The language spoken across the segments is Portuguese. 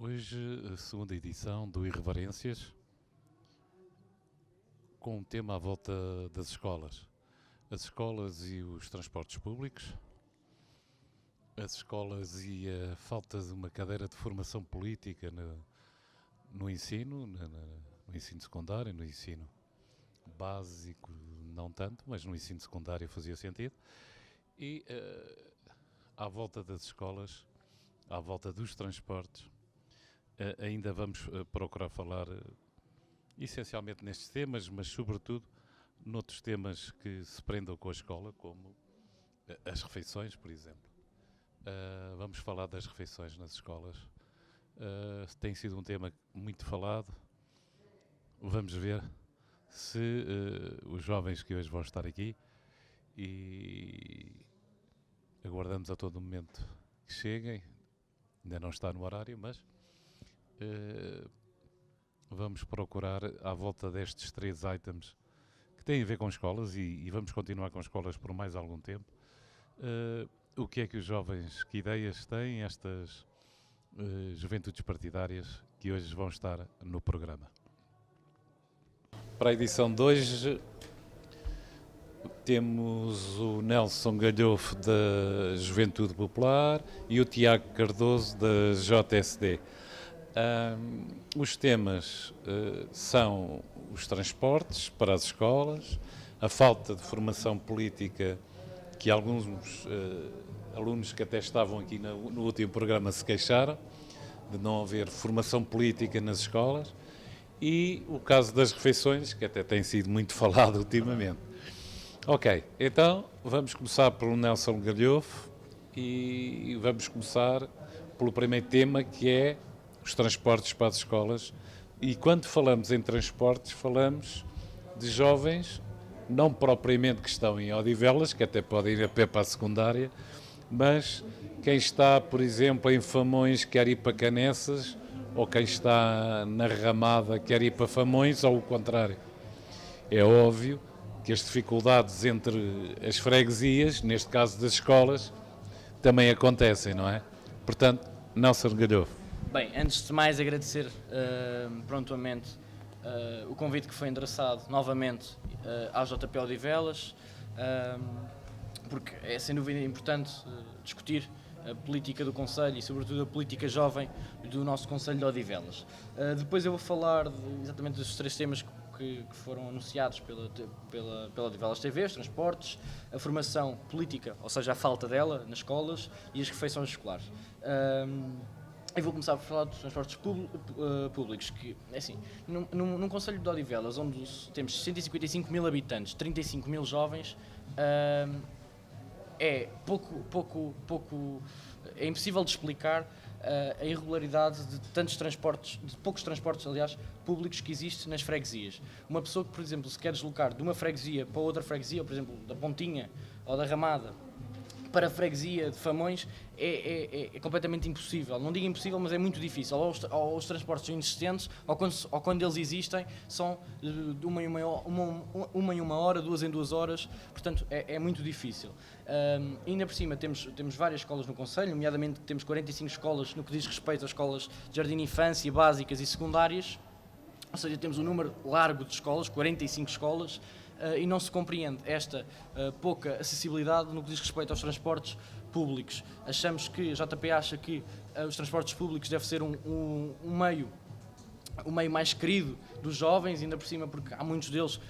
Hoje, a segunda edição do Irreverências, com um tema à volta das escolas. As escolas e os transportes públicos, as escolas e a falta de uma cadeira de formação política no ensino, no ensino secundário, no ensino básico, não tanto, mas no ensino secundário fazia sentido. E à volta das escolas, à volta dos transportes, ainda vamos procurar falar essencialmente nestes temas, mas sobretudo noutros temas que se prendam com a escola, como as refeições, por exemplo. Vamos falar das refeições nas escolas. Tem sido um tema muito falado. Vamos ver se os jovens que hoje vão estar aqui, e aguardamos a todo momento que cheguem, ainda não está no horário, mas vamos procurar à volta destes três items que têm a ver com escolas, e vamos continuar com escolas por mais algum tempo. O que é que os jovens, que ideias têm estas juventudes partidárias que hoje vão estar no programa? Para a edição de hoje temos o Nelson Galhofo da Juventude Popular e o Tiago Cardoso da JSD. Os temas são os transportes para as escolas, a falta de formação política que alguns alunos que até estavam aqui no último programa se queixaram, de não haver formação política nas escolas, e o caso das refeições, que até tem sido muito falado ultimamente. Ok, então vamos começar pelo Nelson Galhofo e vamos começar pelo primeiro tema, que é os transportes para as escolas. E quando falamos em transportes, falamos de jovens, não propriamente que estão em Odivelas, que até podem ir a pé para a secundária, mas quem está, por exemplo, em Famões quer ir para Canessas, ou quem está na Ramada quer ir para Famões, ou o contrário. É óbvio que as dificuldades entre as freguesias, neste caso das escolas, também acontecem, não é? Portanto, Nelson Galhofo. Bem, antes de mais agradecer prontamente o convite que foi endereçado novamente ao JP Odivelas, porque é sem dúvida importante discutir a política do Conselho e sobretudo a política jovem do nosso Conselho de Odivelas. Depois eu vou falar exatamente dos três temas que foram anunciados pela Odivelas TV, os transportes, a formação política, ou seja, a falta dela nas escolas, e as refeições escolares. Eu vou começar por falar dos transportes públicos, que, é assim, num Conselho de Odivelas, onde temos 155 mil habitantes, 35 mil jovens, é é impossível de explicar a irregularidade de tantos transportes, de poucos transportes, aliás, públicos que existe nas freguesias. Uma pessoa que, por exemplo, se quer deslocar de uma freguesia para outra freguesia, ou, por exemplo, da Pontinha ou da Ramada para a freguesia de Famões, é completamente impossível. Não digo impossível, mas é muito difícil. Ou os transportes são inexistentes, ou quando eles existem, são de uma em uma hora, duas em 2 horas. Portanto, é muito difícil. Ainda por cima, temos várias escolas no Conselho, nomeadamente temos 45 escolas no que diz respeito às escolas de jardim de infância, básicas e secundárias. Ou seja, temos um número largo de escolas, 45 escolas, e não se compreende esta pouca acessibilidade no que diz respeito aos transportes públicos. Achamos que, a JP acha que os transportes públicos deve ser o meio mais querido dos jovens, ainda por cima porque há muitos deles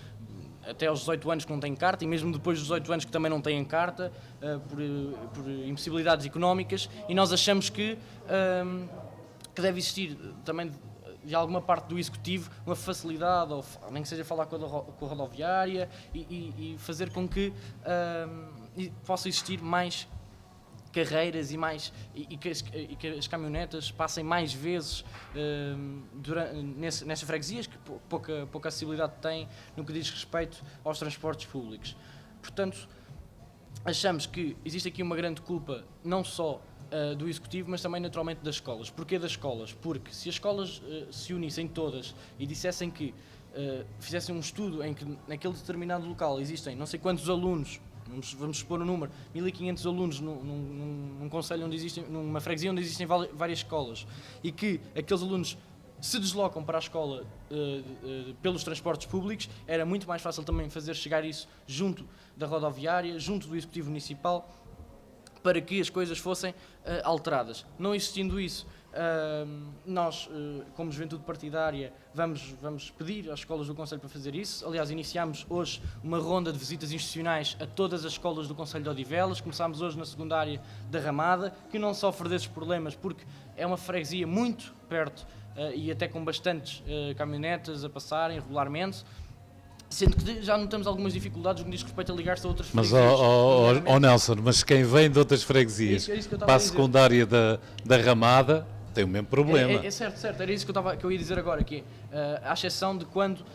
até aos 18 anos que não têm carta, e mesmo depois dos 18 anos que também não têm carta, por impossibilidades económicas, e nós achamos que deve existir também de alguma parte do Executivo uma facilidade, ou nem que seja falar com a rodoviária, e fazer com que possa existir mais carreiras e que as caminhonetas passem mais vezes nessas freguesias que pouca acessibilidade têm no que diz respeito aos transportes públicos. Portanto, achamos que existe aqui uma grande culpa, não só do Executivo, mas também naturalmente das escolas. Porquê das escolas? Porque se as escolas se unissem todas e dissessem que fizessem um estudo em que naquele determinado local existem não sei quantos alunos vamos supor um número, 1500 alunos num concelho onde existem, numa freguesia onde existem várias escolas, e que aqueles alunos se deslocam para a escola pelos transportes públicos, era muito mais fácil também fazer chegar isso junto da rodoviária, junto do Executivo Municipal, para que as coisas fossem alteradas. Não existindo isso, nós, como Juventude Partidária, vamos pedir às escolas do Concelho para fazer isso. Aliás, iniciámos hoje uma ronda de visitas institucionais a todas as escolas do Concelho de Odivelas. Começámos hoje na secundária da Ramada, que não sofre desses problemas porque é uma freguesia muito perto e até com bastantes caminhonetas a passarem regularmente, sendo que já notamos algumas dificuldades no que diz respeito a ligar-se a outras freguesias. Mas, Nelson, mas quem vem de outras freguesias para a secundária da Ramada tem o mesmo problema. É certo, era isso que eu ia dizer agora, que à exceção de quando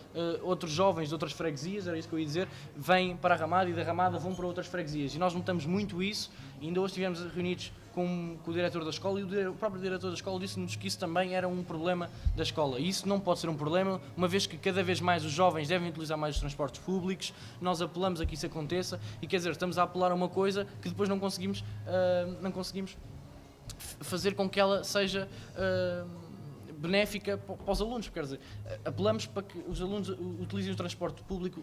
outros jovens de outras freguesias, era isso que eu ia dizer, vêm para a Ramada e da Ramada vão para outras freguesias. E nós notamos muito isso, e ainda hoje estivemos reunidos com o diretor da escola, e o próprio diretor da escola disse-nos que isso também era um problema da escola. E isso não pode ser um problema, uma vez que cada vez mais os jovens devem utilizar mais os transportes públicos, nós apelamos a que isso aconteça, e quer dizer, estamos a apelar a uma coisa que depois não conseguimos fazer com que ela seja benéfica para os alunos. Quer dizer, apelamos para que os alunos utilizem o transporte público,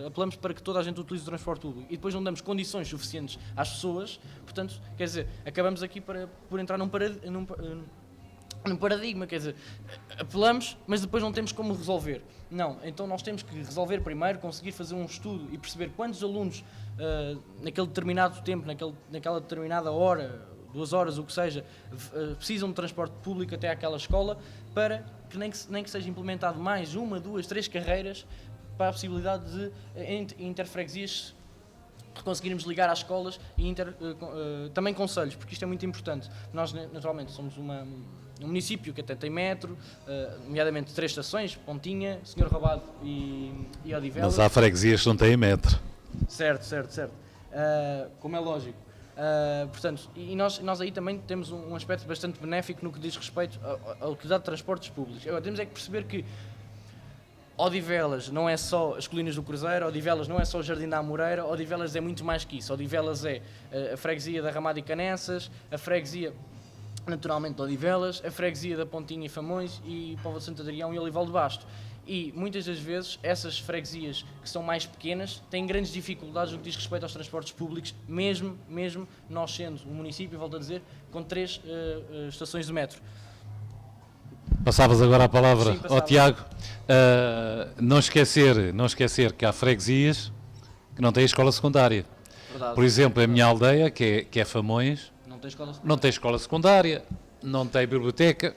apelamos para que toda a gente utilize o transporte público, e depois não damos condições suficientes às pessoas. Portanto, quer dizer, acabamos aqui por entrar num paradigma, quer dizer, apelamos, mas depois não temos como resolver. Não, então nós temos que resolver primeiro, conseguir fazer um estudo e perceber quantos alunos naquele determinado tempo, naquela determinada hora, 2 horas, o que seja, precisam de transporte público até àquela escola, para que nem que seja implementado mais 1, 2, 3 carreiras para a possibilidade de interfreguesias conseguirmos ligar às escolas e também concelhos, porque isto é muito importante. Nós, naturalmente, somos um município que até tem metro, nomeadamente 3 estações, Pontinha, Senhor Rabado e Odivelas. Mas há freguesias que não têm metro. Certo. Como é lógico. Portanto, e nós aí também temos um aspecto bastante benéfico no que diz respeito à utilidade de transportes públicos. Agora, temos é que perceber que Odivelas não é só as Colinas do Cruzeiro, Odivelas não é só o Jardim da Amoreira, Odivelas é muito mais que isso. Odivelas é a freguesia da Ramada e Canessas, a freguesia, naturalmente, de Odivelas, a freguesia da Pontinha e Famões, e Póvoa de Santo Adrião e Olival de Basto. E muitas das vezes essas freguesias que são mais pequenas têm grandes dificuldades no que diz respeito aos transportes públicos, mesmo nós sendo um município, volto a dizer, com 3 estações de metro. Passavas agora a palavra. Sim, ao Tiago. Não esquecer que há freguesias que não têm escola secundária. Verdade. Por exemplo, a minha aldeia, que é Famões, Não tem escola secundária. não tem escola secundária, não tem biblioteca,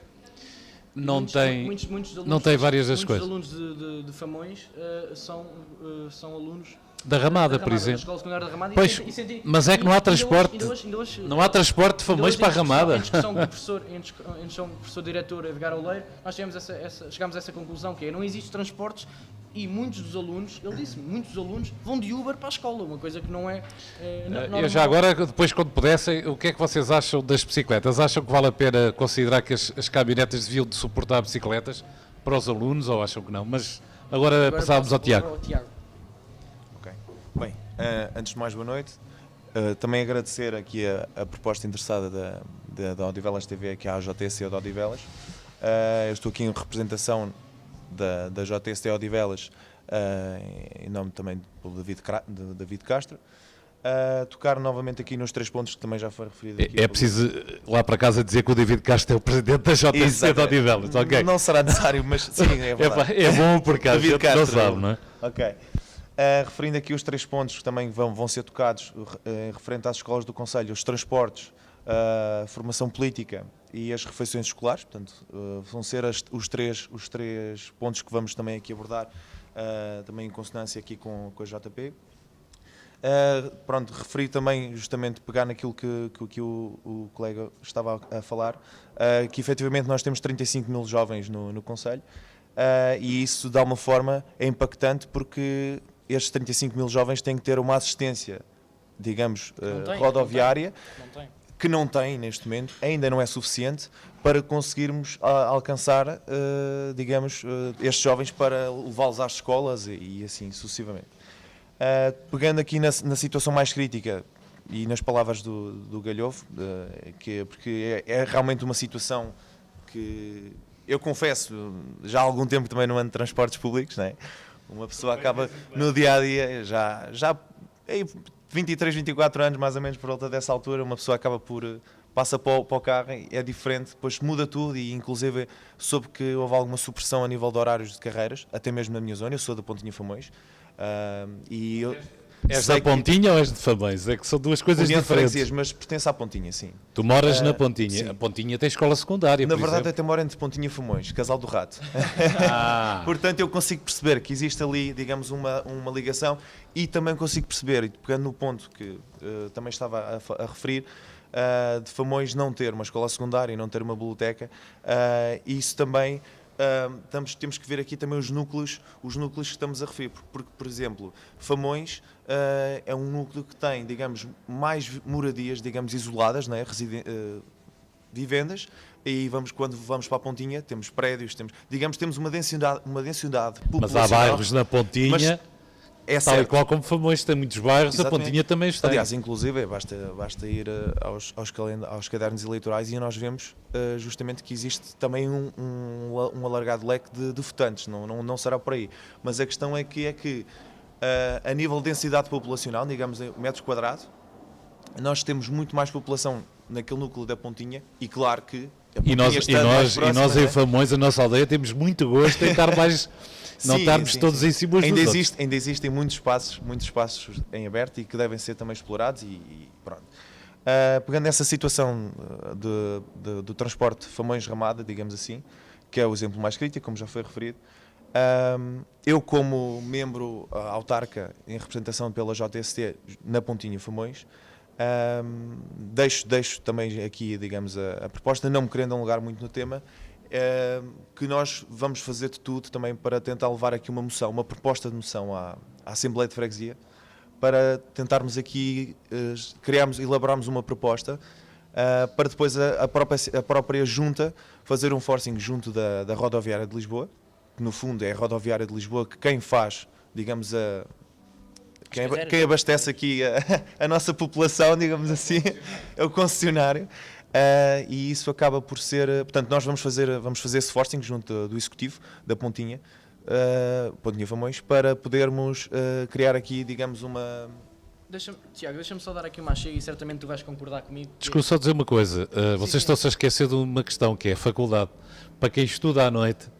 não tem várias das coisas. Muitos alunos de Famões são alunos da Ramada, por exemplo. Da escola secundária da Ramada. Pois, mas é que não há transporte. Não há transporte de Famões para a Ramada. Em discussão com o professor diretor Edgar Oleiro, nós chegámos a essa conclusão, que é: não existe transportes, e muitos dos alunos, ele disse, muitos dos alunos vão de Uber para a escola, uma coisa que não é Eu já agora, depois, quando pudessem, o que é que vocês acham das bicicletas? Acham que vale a pena considerar que as caminhonetas deviam de suportar bicicletas para os alunos, ou acham que não? Mas agora passávamos ao Tiago. Ok. Bem, antes de mais, boa noite. Também agradecer aqui a proposta interessada da Odivelas TV, que é a JST de Odivelas. Eu estou aqui em representação da JST Odivelas, em nome também do David Castro. Tocar novamente aqui nos 3 pontos que também já foi referido aqui. É preciso lá para casa dizer que o David Castro é o presidente da JST de Odivelas, ok? Não será necessário, mas sim, é verdade. É bom porque a David gente Castro, não sabe, não é? Ok. Referindo aqui os 3 pontos que também vão ser tocados referente às escolas do Concelho: os transportes, a formação política e as refeições escolares. Portanto, vão ser os três pontos que vamos também aqui abordar, também em consonância aqui com a JP. Referi também, justamente, pegar naquilo que o colega estava a falar, que efetivamente nós temos 35 mil jovens no Concelho, e isso, de alguma forma, é impactante, porque estes 35 mil jovens têm que ter uma assistência, digamos, rodoviária, que não tem neste momento, ainda não é suficiente para conseguirmos alcançar, digamos, estes jovens, para levá-los às escolas e assim sucessivamente. Pegando aqui na situação mais crítica e nas palavras do Galhovo, porque é realmente uma situação que eu confesso, já há algum tempo também não ando de transportes públicos, não é? Uma pessoa acaba no dia a dia, já 23, 24 anos mais ou menos por volta dessa altura, uma pessoa acaba passa para o carro, é diferente, depois muda tudo e inclusive soube que houve alguma supressão a nível de horários de carreiras, até mesmo na minha zona, eu sou da Pontinha Famões. E eu És da Pontinha ou és de Famões? É que são duas coisas União de diferentes. Freguesias, mas pertence à Pontinha, sim. Tu moras na Pontinha. sim. A Pontinha tem escola secundária, Na por verdade, exemplo. até moro entre Pontinha e Famões, Casal do Rato. Portanto, eu consigo perceber que existe ali, digamos, uma ligação e também consigo perceber, e pegando no ponto que também estava a referir, de Famões não ter uma escola secundária e não ter uma biblioteca, isso também temos que ver aqui também os núcleos que estamos a referir, porque por exemplo, Famões é um núcleo que tem, digamos, mais moradias, digamos, isoladas, não é? Vivendas, e quando vamos para a Pontinha, temos prédios, temos uma densidade populacional. mas há bairros na Pontinha, Mas é tal e certo. qual como Famões tem muitos bairros, a Exatamente. Pontinha também está. Aliás, inclusive, basta ir aos cadernos eleitorais e nós vemos justamente que existe também um alargado leque de votantes, não será por aí. Mas a questão é que a nível de densidade populacional, digamos em metros quadrados, nós temos muito mais população naquele núcleo da Pontinha e claro que a E nós, Pontinha estando mais próxima, em né? Famões, a nossa aldeia, temos muito gosto em estar mais. Não Sim, estarmos sim, todos sim. em cima uns dos outros. Ainda existem muitos espaços em aberto e que devem ser também explorados e pronto. Pegando nessa situação do transporte Famões-Ramada, digamos assim, que é o exemplo mais crítico, como já foi referido, eu como membro autarca em representação pela JST na Pontinha Famões, deixo também aqui, digamos, a proposta, não me querendo alongar muito no tema, que nós vamos fazer de tudo também para tentar levar aqui uma proposta de moção à Assembleia de Freguesia, para tentarmos aqui elaborarmos uma proposta para depois a própria junta fazer um forcing junto da rodoviária de Lisboa, que no fundo é a rodoviária de Lisboa que quem faz, digamos, quem abastece aqui a nossa população, digamos assim, é o concessionário. E isso acaba por ser, portanto, nós vamos fazer esse forcing junto do Executivo da Pontinha Famões, para podermos criar aqui, digamos, uma... Tiago, deixa-me só dar aqui uma chega e certamente tu vais concordar comigo. Desculpa só dizer uma coisa. Vocês estão-se a esquecer de uma questão, que é a faculdade. Para quem estuda à noite,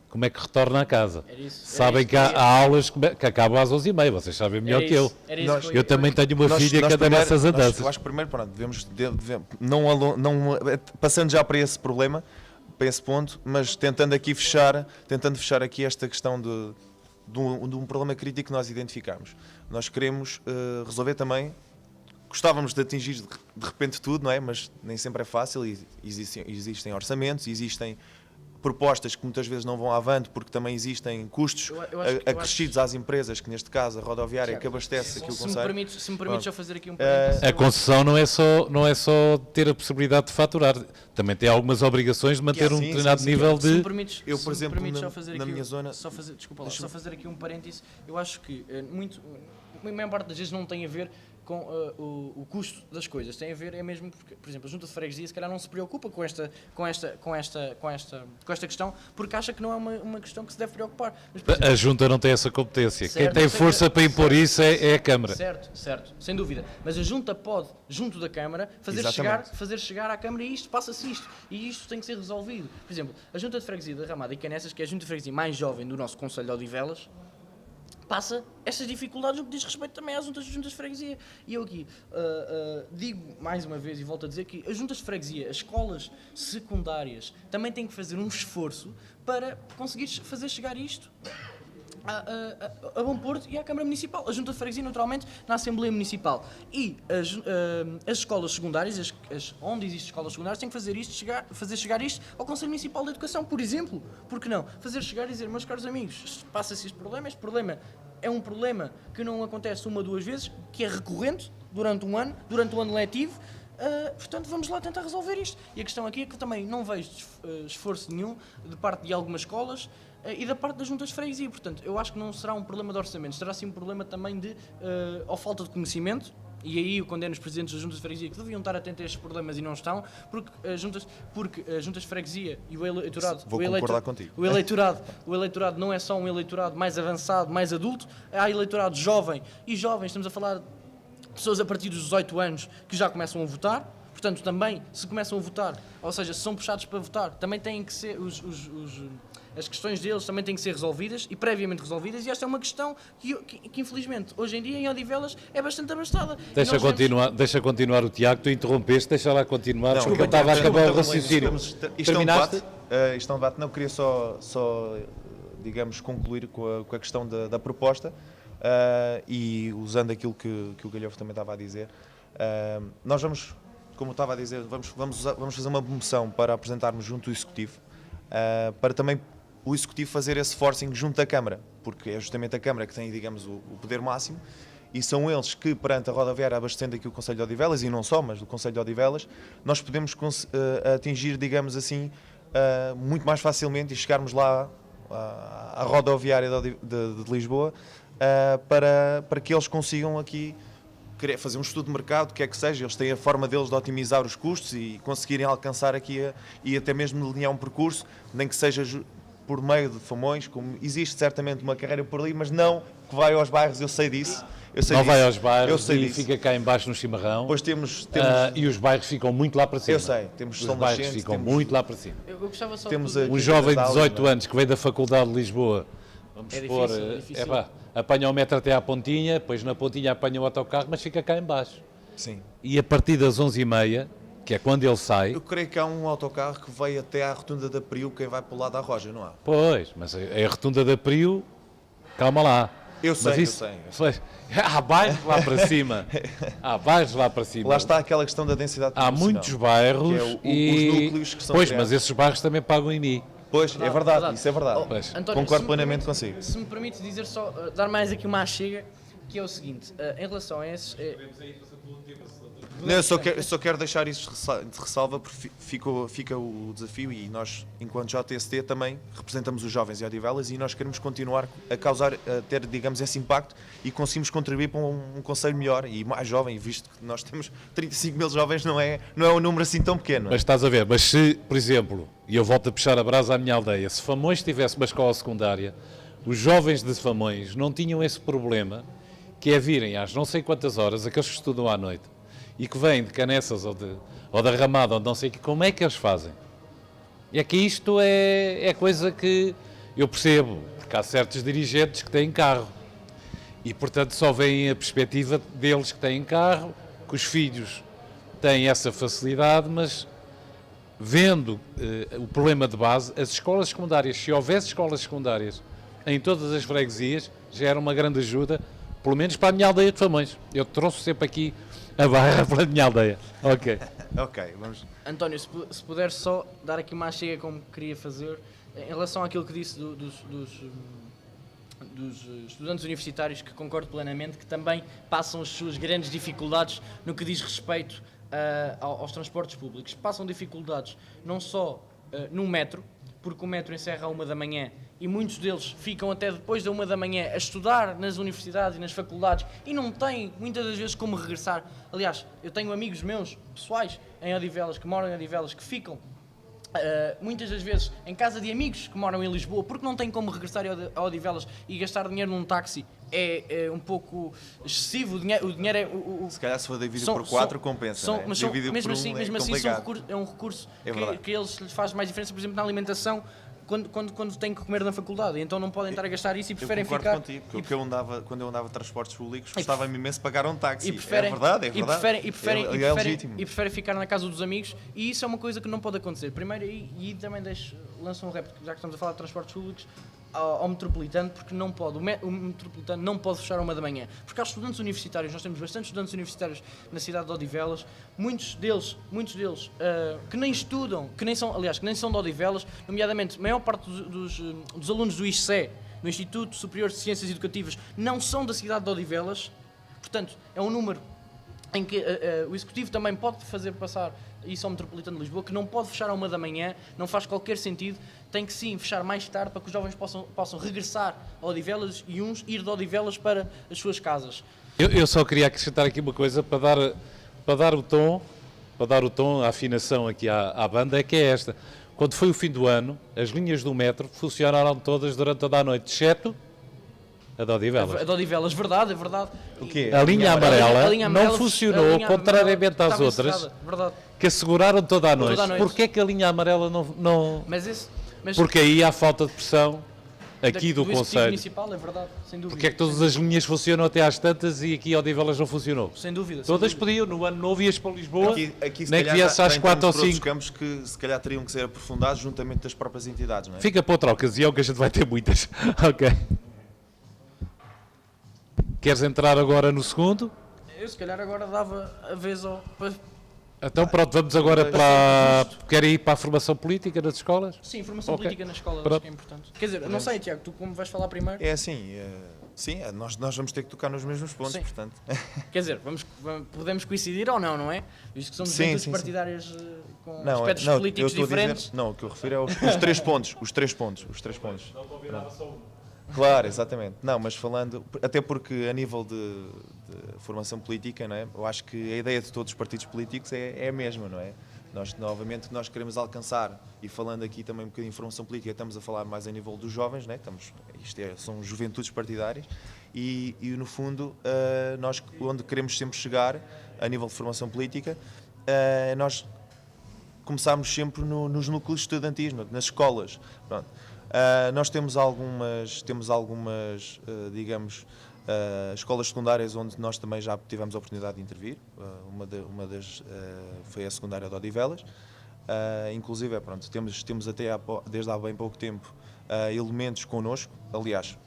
como é que retorna a casa? Sabem que há aulas que acabam às 11h30, vocês sabem melhor que eu. Eu também tenho uma filha que anda nessas andanças. Eu acho que primeiro, pronto, devemos passando já para esse problema, para esse ponto, mas tentando fechar aqui esta questão de um problema crítico que nós identificamos. Nós queremos resolver também, gostávamos de atingir de repente tudo, não é? Mas nem sempre é fácil, e existem orçamentos, existem propostas que muitas vezes não vão avante porque também existem custos acrescidos às empresas, que neste caso a rodoviária, Tiago, que abastece aqui o concelho. Se me permites só fazer aqui um parênteses. A concessão não é só ter a possibilidade de faturar, também tem algumas obrigações de manter um determinado nível de... Eu, por exemplo, na minha zona... Só fazer aqui um parêntese, eu acho que a maior parte das vezes não tem a ver com o custo das coisas, tem a ver mesmo porque, por exemplo, a Junta de Freguesia se calhar não se preocupa com esta questão, porque acha que não é uma questão que se deve preocupar. Mas, por exemplo, a Junta não tem essa competência. Certo, Quem tem força para impor isso é a Câmara. Certo, sem dúvida. Mas a Junta pode, junto da Câmara, fazer chegar à Câmara e isto passa-se isto. E isto tem que ser resolvido. Por exemplo, a Junta de Freguesia da Ramada e Canessas, que é a Junta de Freguesia mais jovem do nosso Concelho de Odivelas, passa estas dificuldades no que diz respeito também às juntas de freguesia. E eu aqui digo mais uma vez e volto a dizer que as juntas de freguesia, as escolas secundárias, também têm que fazer um esforço para conseguir fazer chegar isto a Bom Porto e à Câmara Municipal. A Junta de Freguesia, naturalmente, na Assembleia Municipal. E as escolas secundárias, onde existem escolas secundárias, têm que fazer chegar isto ao Conselho Municipal de Educação, por exemplo. Por que não? Fazer chegar e dizer, meus caros amigos, passa-se este problema é um problema que não acontece uma ou duas vezes, que é recorrente durante um ano letivo, portanto, vamos lá tentar resolver isto. E a questão aqui é que eu também não vejo esforço nenhum de parte de algumas escolas e da parte das juntas de freguesia. Portanto, eu acho que não será um problema de orçamento, será sim um problema também de ou falta de conhecimento. E aí eu condeno os presidentes das juntas de freguesia que deviam estar atentos a estes problemas e não estão, porque as juntas de freguesia e o eleitorado... Vou concordar contigo. O eleitorado não é só um eleitorado mais avançado, mais adulto, há eleitorado jovem e jovens, estamos a falar de pessoas a partir dos 18 anos que já começam a votar. Portanto, também, se começam a votar, ou seja, se são puxados para votar, também têm que ser, as questões deles também têm que ser resolvidas e previamente resolvidas, e esta é uma questão que infelizmente, hoje em dia, em Odivelas, é bastante abastada. Deixa continuar o Tiago, tu interrompeste, deixa lá continuar, Não, porque eu estava a acabar o raciocínio. Isto é um debate, não, queria só digamos, concluir com a questão da proposta e usando aquilo que o Galhofa também estava a dizer, nós vamos, como eu estava a dizer, vamos fazer uma moção para apresentarmos junto do Executivo, para também o Executivo fazer esse forcing junto da Câmara, porque é justamente a Câmara que tem, digamos, o poder máximo, e são eles que, perante a rodoviária, abastecendo aqui o Concelho de Odivelas, e não só, mas do Concelho de Odivelas, nós podemos atingir, digamos assim, muito mais facilmente e chegarmos lá à rodoviária de Lisboa, para que eles consigam aqui querer fazer um estudo de mercado, o que é que seja, eles têm a forma deles de otimizar os custos e conseguirem alcançar aqui e até mesmo delinear um percurso, nem que seja por meio de Famões, como existe certamente uma carreira por ali, mas não que vai aos bairros, eu sei disso. Vai aos bairros e fica cá em baixo no chimarrão. Pois temos e os bairros ficam muito lá para cima. Eu sei, temos os bairros ficam muito lá para cima. Eu gostava só temos de... Um jovem de 18 anos que veio da Faculdade de Lisboa, vamos supor, difícil. Apanha o metro até à pontinha, depois na pontinha apanha o autocarro, mas fica cá em baixo. Sim. E a partir das 11h30, que é quando ele sai... Eu creio que há um autocarro que vai até à rotunda da Priu, quem vai para o lado da Roja, não há? Pois, mas a rotunda da Priu, calma lá. Eu sei. Há bairros lá para cima. Há bairros lá para cima. Lá está aquela questão da densidade Há muitos bairros os núcleos que são Pois, criados. mas esses bairros também pagam em mim. Pois, é verdade, isso é verdade. António, concordo plenamente consigo. Se me permite dizer só, dar mais aqui uma chega, que é o seguinte, em relação a esses... Não, eu só quero deixar isso de ressalva porque fica o desafio e nós, enquanto JST, também representamos os jovens em Odivelas e nós queremos continuar a ter, digamos, esse impacto e conseguimos contribuir para um concelho melhor e mais jovem, visto que nós temos 35 mil jovens, não é um número assim tão pequeno. Mas estás a ver, mas se, por exemplo, e eu volto a puxar a brasa à minha aldeia, se Famões tivesse uma escola secundária, os jovens de Famões não tinham esse problema, que é virem às não sei quantas horas, aqueles que estudam à noite, e que vêm de Canessas ou da Ramada, ou não sei como é que eles fazem. É que isto é coisa que eu percebo, porque há certos dirigentes que têm carro, e portanto só veem a perspectiva deles que têm carro, que os filhos têm essa facilidade, mas vendo o problema de base, as escolas secundárias, se houvesse escolas secundárias em todas as freguesias, já era uma grande ajuda, pelo menos para a minha aldeia de Famões. Eu trouxe sempre aqui a barra para a minha aldeia. Ok. Ok, vamos. António, se puder só dar aqui uma chega como queria fazer, em relação àquilo que disse dos estudantes universitários, que concordo plenamente, que também passam as suas grandes dificuldades no que diz respeito aos transportes públicos. Passam dificuldades não só no metro, porque o metro encerra à 1h e muitos deles ficam até depois da 1h a estudar nas universidades e nas faculdades e não têm muitas das vezes como regressar. Aliás, eu tenho amigos meus, pessoais, em Odivelas, que moram em Odivelas, que ficam muitas das vezes em casa de amigos que moram em Lisboa porque não têm como regressar a Odivelas e gastar dinheiro num táxi é um pouco excessivo. O dinheiro é... Se calhar se for dividido por 4 compensa, não é? Mas mesmo assim é um recurso que lhes faz mais diferença, por exemplo, na alimentação, quando têm que comer na faculdade, então não podem estar a gastar isso e preferem ficar... Eu concordo contigo, porque quando eu andava de transportes públicos gostava-me imenso de pagar um táxi. É legítimo. E preferem ficar na casa dos amigos, e isso é uma coisa que não pode acontecer. Primeiro, e também lanço um repto, já que estamos a falar de transportes públicos, ao metropolitano, porque não pode, o metropolitano não pode fechar à 1h, porque há estudantes universitários, nós temos bastantes estudantes universitários na cidade de Odivelas, muitos deles que nem estudam, que nem são de Odivelas, nomeadamente a maior parte dos alunos do ISCE, no Instituto Superior de Ciências Educativas, não são da cidade de Odivelas, portanto é um número em que o Executivo também pode fazer passar isso ao Metropolitano de Lisboa, que não pode fechar à 1 da manhã, não faz qualquer sentido, tem que sim fechar mais tarde para que os jovens possam regressar a Odivelas e uns ir de Odivelas para as suas casas. Eu só queria acrescentar aqui uma coisa para dar o tom, a afinação aqui à banda, é que é esta. Quando foi o fim do ano, as linhas do metro funcionaram todas durante toda a noite, exceto a de Odivelas. A de Odivelas, verdade, é verdade. O quê? A linha amarela A linha amarela, não funcionou, contrariamente às estava outras, encerrada, verdade. que asseguraram toda a noite. Toda a noite. Porquê é que a linha amarela não... Mas Porque aí há falta de pressão aqui do Executivo Conselho. Municipal, é verdade, sem dúvida. Porque é que todas as linhas funcionam até às tantas e aqui Odivelas não funcionou? Sem dúvida. Todas sem dúvida. podiam, no ano novo ias para Lisboa, Aqui se nem que calhar viesse às já 4 ou entramos por outros 5. campos que se calhar teriam que ser aprofundados juntamente das próprias entidades, não é? Fica para outra ocasião que a gente vai ter muitas. Ok. Queres entrar agora no segundo? Eu se calhar agora dava a vez ao... Então pronto, vamos agora para... Querem ir para a formação política nas escolas? Sim, formação Ok. política na escola, Pronto. acho que é importante. Quer dizer, não sei, Tiago, tu como vais falar primeiro? É assim, sim, nós vamos ter que tocar nos mesmos pontos, Sim. portanto. Quer dizer, podemos coincidir ou não, não é? Visto que somos Sim, juventudes sim, sim. partidárias com Não, aspectos não, políticos eu estou a diferentes. dizer, não, o que eu refiro é os 3 pontos, os 3 pontos. Não combinava só um. Claro, exatamente. Não, mas falando, até porque a nível de formação política, não é? Eu acho que a ideia de todos os partidos políticos é a mesma, não é? Nós, novamente, nós queremos alcançar, e falando aqui também um bocadinho de formação política, estamos a falar mais a nível dos jovens, não é? São juventudes partidárias, e no fundo, nós onde queremos sempre chegar, a nível de formação política, nós começámos sempre nos núcleos estudantis, nas escolas. Pronto. Nós temos algumas digamos, escolas secundárias onde nós também já tivemos a oportunidade de intervir. Uma das foi a secundária de Odivelas. Inclusive, pronto, temos até desde há bem pouco tempo elementos connosco, aliás,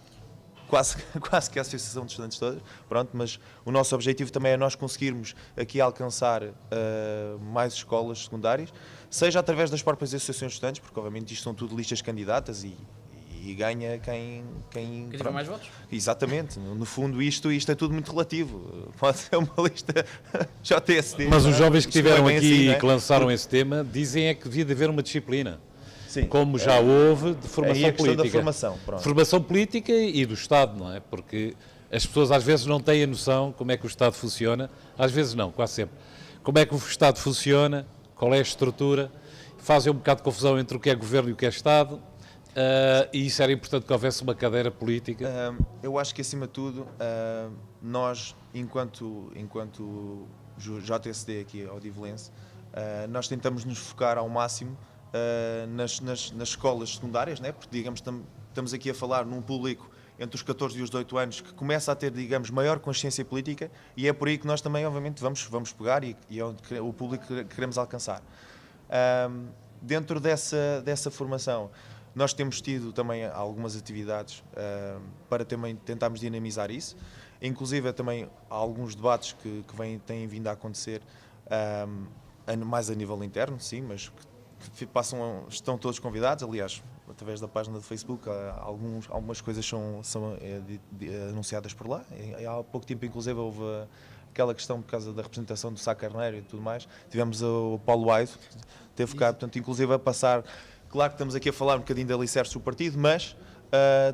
quase que a associação de estudantes todas, pronto, mas o nosso objetivo também é nós conseguirmos aqui alcançar mais escolas secundárias, seja através das próprias associações de estudantes, porque obviamente isto são tudo listas candidatas e ganha quem Que tiver mais votos? Exatamente, no fundo isto é tudo muito relativo, pode ser uma lista JSD. Mas os jovens que Isto não é estiveram bem aqui assim, não é? e que lançaram esse tema dizem é que devia de haver uma disciplina. Sim, Como já houve de formação aí a questão política. da formação, pronto. Formação política e do Estado, não é? Porque as pessoas às vezes não têm a noção como é que o Estado funciona, às vezes não, quase sempre. Como é que o Estado funciona, qual é a estrutura, fazem um bocado de confusão entre o que é governo e o que é Estado, e isso era importante que houvesse uma cadeira política. Eu acho que acima de tudo, nós, enquanto JSD aqui, Odivelense, nós tentamos nos focar ao máximo nas escolas secundárias, né? Porque digamos estamos aqui a falar num público entre os 14 e os 18 anos que começa a ter, digamos, maior consciência política, e é por aí que nós também, obviamente, vamos pegar e é o público que queremos alcançar. Dentro dessa formação, nós temos tido também algumas atividades para também tentarmos dinamizar isso, inclusive também há alguns debates que têm vindo a acontecer mais a nível interno, sim, mas estão todos convidados, aliás, através da página do Facebook, algumas coisas são anunciadas por lá. Há pouco tempo, inclusive, houve aquela questão por causa da representação do Sá Carneiro e tudo mais. Tivemos o Paulo Aido, teve cá, portanto, inclusive a passar. Claro que estamos aqui a falar um bocadinho de alicerces do partido, mas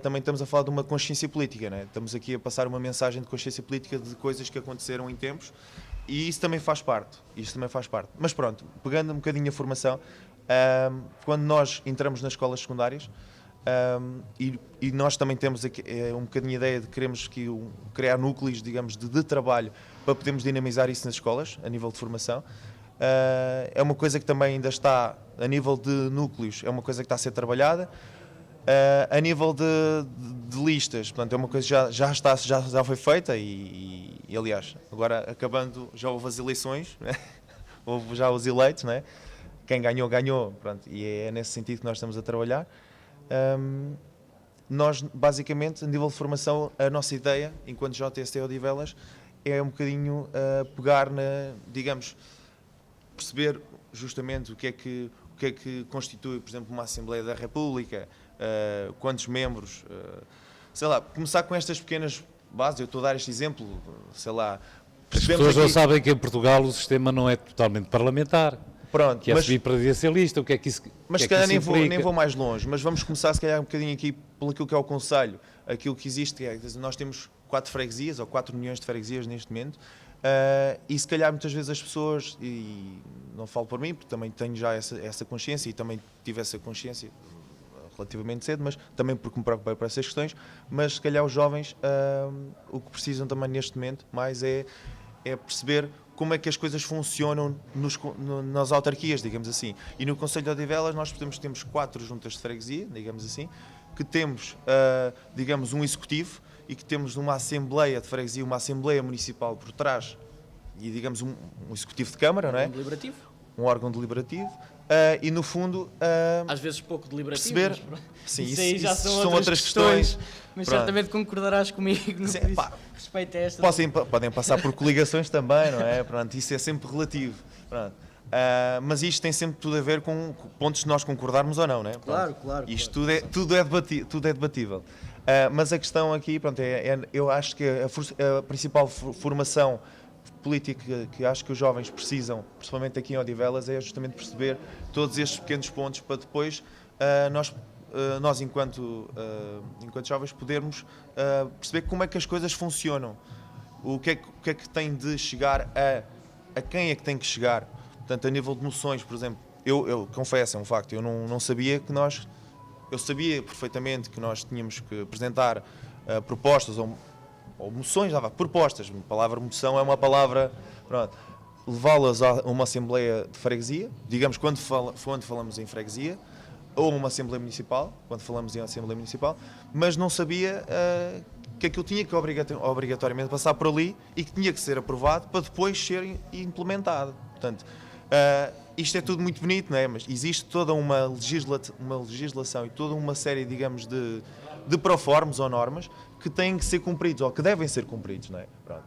também estamos a falar de uma consciência política, né? Estamos aqui a passar uma mensagem de consciência política de coisas que aconteceram em tempos, e isso também faz parte. Mas pronto, pegando um bocadinho a formação, quando nós entramos nas escolas secundárias, e nós também temos aqui, um bocadinho a ideia de queremos criar núcleos, digamos, de trabalho para podermos dinamizar isso nas escolas, a nível de formação. É uma coisa que também ainda está, a nível de núcleos, é uma coisa que está a ser trabalhada. A nível de listas, portanto, é uma coisa que já foi feita e aliás, agora acabando, já houve as eleições, né? Houve já os eleitos, né? Quem ganhou, ganhou, pronto, e é nesse sentido que nós estamos a trabalhar. Nós, basicamente, a nível de formação, a nossa ideia, enquanto JST Odivelas, é um bocadinho pegar digamos, perceber justamente o que é que constitui, por exemplo, uma Assembleia da República, quantos membros, sei lá, começar com estas pequenas bases. Eu estou a dar este exemplo, sei lá, As pessoas não sabem que em Portugal o sistema não é totalmente parlamentar. Pronto, Que é semipresidencialista, o que é que isso mas se calhar nem vou mais longe, mas vamos começar se calhar um bocadinho aqui pelo aquilo que é o Conselho, aquilo que existe, nós temos 4 freguesias ou 4 uniões de freguesias neste momento, e se calhar muitas vezes as pessoas, e não falo por mim, porque também tenho já essa consciência e também tive essa consciência relativamente cedo, mas também porque me preocupei por essas questões, mas se calhar os jovens o que precisam também neste momento mais é perceber como é que as coisas funcionam nas autarquias, digamos assim. E no Conselho de Odivelas nós temos 4 juntas de freguesia, digamos assim, que temos, digamos, um executivo e que temos uma assembleia de freguesia, uma assembleia municipal por trás e, digamos, um executivo de Câmara, não é? Deliberativo. Um órgão deliberativo. E no fundo... às vezes pouco deliberativo. Perceber... Mas, sim, isso aí já isso são outras questões. Mas Pronto. certamente concordarás comigo no Sim, que diz pá, respeito a esta. Podem passar por coligações também, não é? Pronto, isso é sempre relativo. Pronto. Mas isto tem sempre tudo a ver com pontos de nós concordarmos ou não, não é? Pronto. Claro. Isto tudo é debatível. Mas a questão aqui, pronto, eu acho que a principal formação política que acho que os jovens precisam, principalmente aqui em Odivelas, é justamente perceber todos estes pequenos pontos para depois nós enquanto jovens, podermos perceber como é que as coisas funcionam, o que é que tem de chegar a quem é que tem que chegar. Portanto, a nível de moções, por exemplo, eu confesso, é um facto, eu não sabia que eu sabia perfeitamente que nós tínhamos que apresentar propostas ou moções, propostas, a palavra moção é uma palavra, pronto, levá-las a uma Assembleia de Freguesia, digamos quando falamos em freguesia, ou uma Assembleia Municipal, quando falamos em Assembleia Municipal, mas não sabia que aquilo tinha que obrigatoriamente passar por ali e que tinha que ser aprovado para depois ser implementado. Portanto, isto é tudo muito bonito, não é? Mas existe toda uma legislação e toda uma série, digamos, de proformas ou normas que têm que ser cumpridos, ou que devem ser cumpridos, não é? Pronto.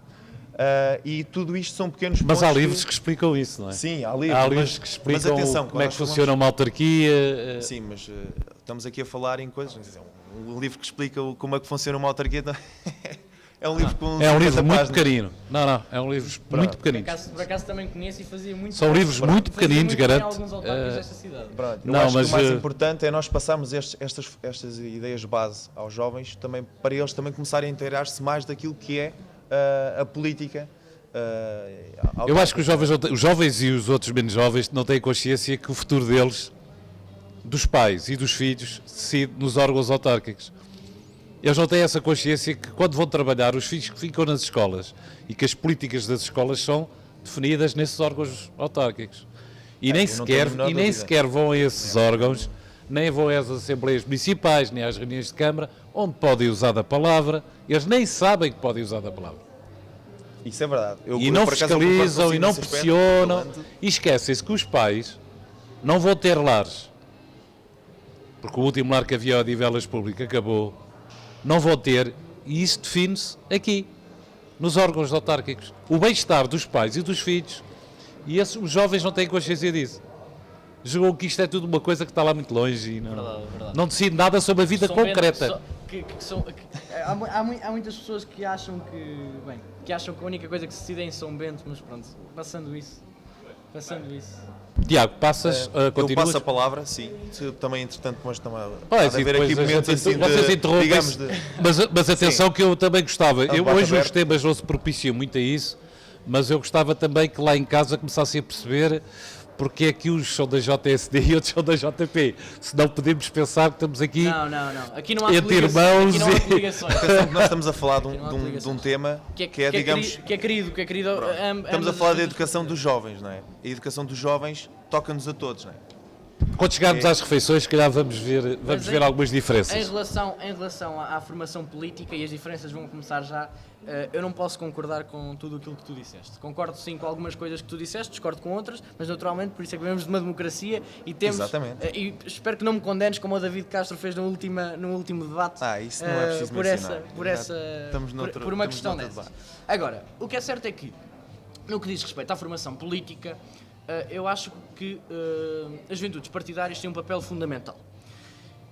E tudo isto são pequenos pontos. Mas há livros que explicam isso, não é? Sim, há livros que explicam mas atenção, como é que funciona uma autarquia. Sim, mas estamos aqui a falar em coisas. Um livro que explica como é que funciona uma autarquia é um livro com É um livro muito páginas. pequenino. Não, é um livro muito pequenino. Por acaso também conheço e fazia muito. São livros muito pequeninos, garanto. Alguns autarcas desta cidade. Pronto, eu Não, acho mas, que o mais importante é nós passarmos estas ideias de base aos jovens, também, para eles também começarem a inteirar-se mais daquilo que é a política. Eu acho que os jovens e os outros menos jovens não têm consciência que o futuro deles, dos pais e dos filhos, decide nos órgãos autárquicos. Eles não têm essa consciência que quando vão trabalhar, os filhos que ficam nas escolas e que as políticas das escolas são definidas nesses órgãos autárquicos. E nem sequer vão a esses órgãos, nem vão às assembleias municipais, nem às reuniões de Câmara, onde podem usar da palavra. Eles nem sabem que podem usar da palavra. Isso é verdade. E não fiscalizam, e não pressionam, e esquecem-se que os pais não vão ter lares, porque o último lar que havia a Odivelas Público acabou, não vão ter, e isso define-se aqui, nos órgãos autárquicos. O bem-estar dos pais e dos filhos, e os jovens não têm consciência disso. Julgam que isto é tudo uma coisa que está lá muito longe e não decide nada sobre a vida concreta. Há muitas pessoas que acham que a única coisa que se decide é em São Bento, mas pronto, passando isso. Tiago, passas, continuas? Eu passo a palavra, sim. Também, entretanto, mas também Pois, há de haver aqui momentos assim vocês interrompem, digamos mas atenção sim. Que eu também gostava. Hoje aberto. os temas não se propiciam muito a isso, mas eu gostava também que lá em casa começassem a perceber porque é que uns são da JSD e outros são da JP. Senão podemos pensar que estamos aqui Não. Aqui não há entre irmãos. coligações. Nós estamos a falar de um tema que é, digamos... Que é querido. Estamos a falar da educação dos jovens, não é? A educação dos jovens toca-nos a todos, não é? Quando chegarmos às refeições, se calhar vamos ver algumas diferenças. Em relação à formação política, e as diferenças vão começar já, eu não posso concordar com tudo aquilo que tu disseste. Concordo sim com algumas coisas que tu disseste, discordo com outras, mas naturalmente por isso é que vivemos de uma democracia e temos... Exatamente. E espero que não me condenes como o David Castro fez no último debate. Isso não é preciso mencionar. Por uma questão dessas. Agora, o que é certo é que, no que diz respeito à formação política, eu acho que as juventudes partidárias têm um papel fundamental.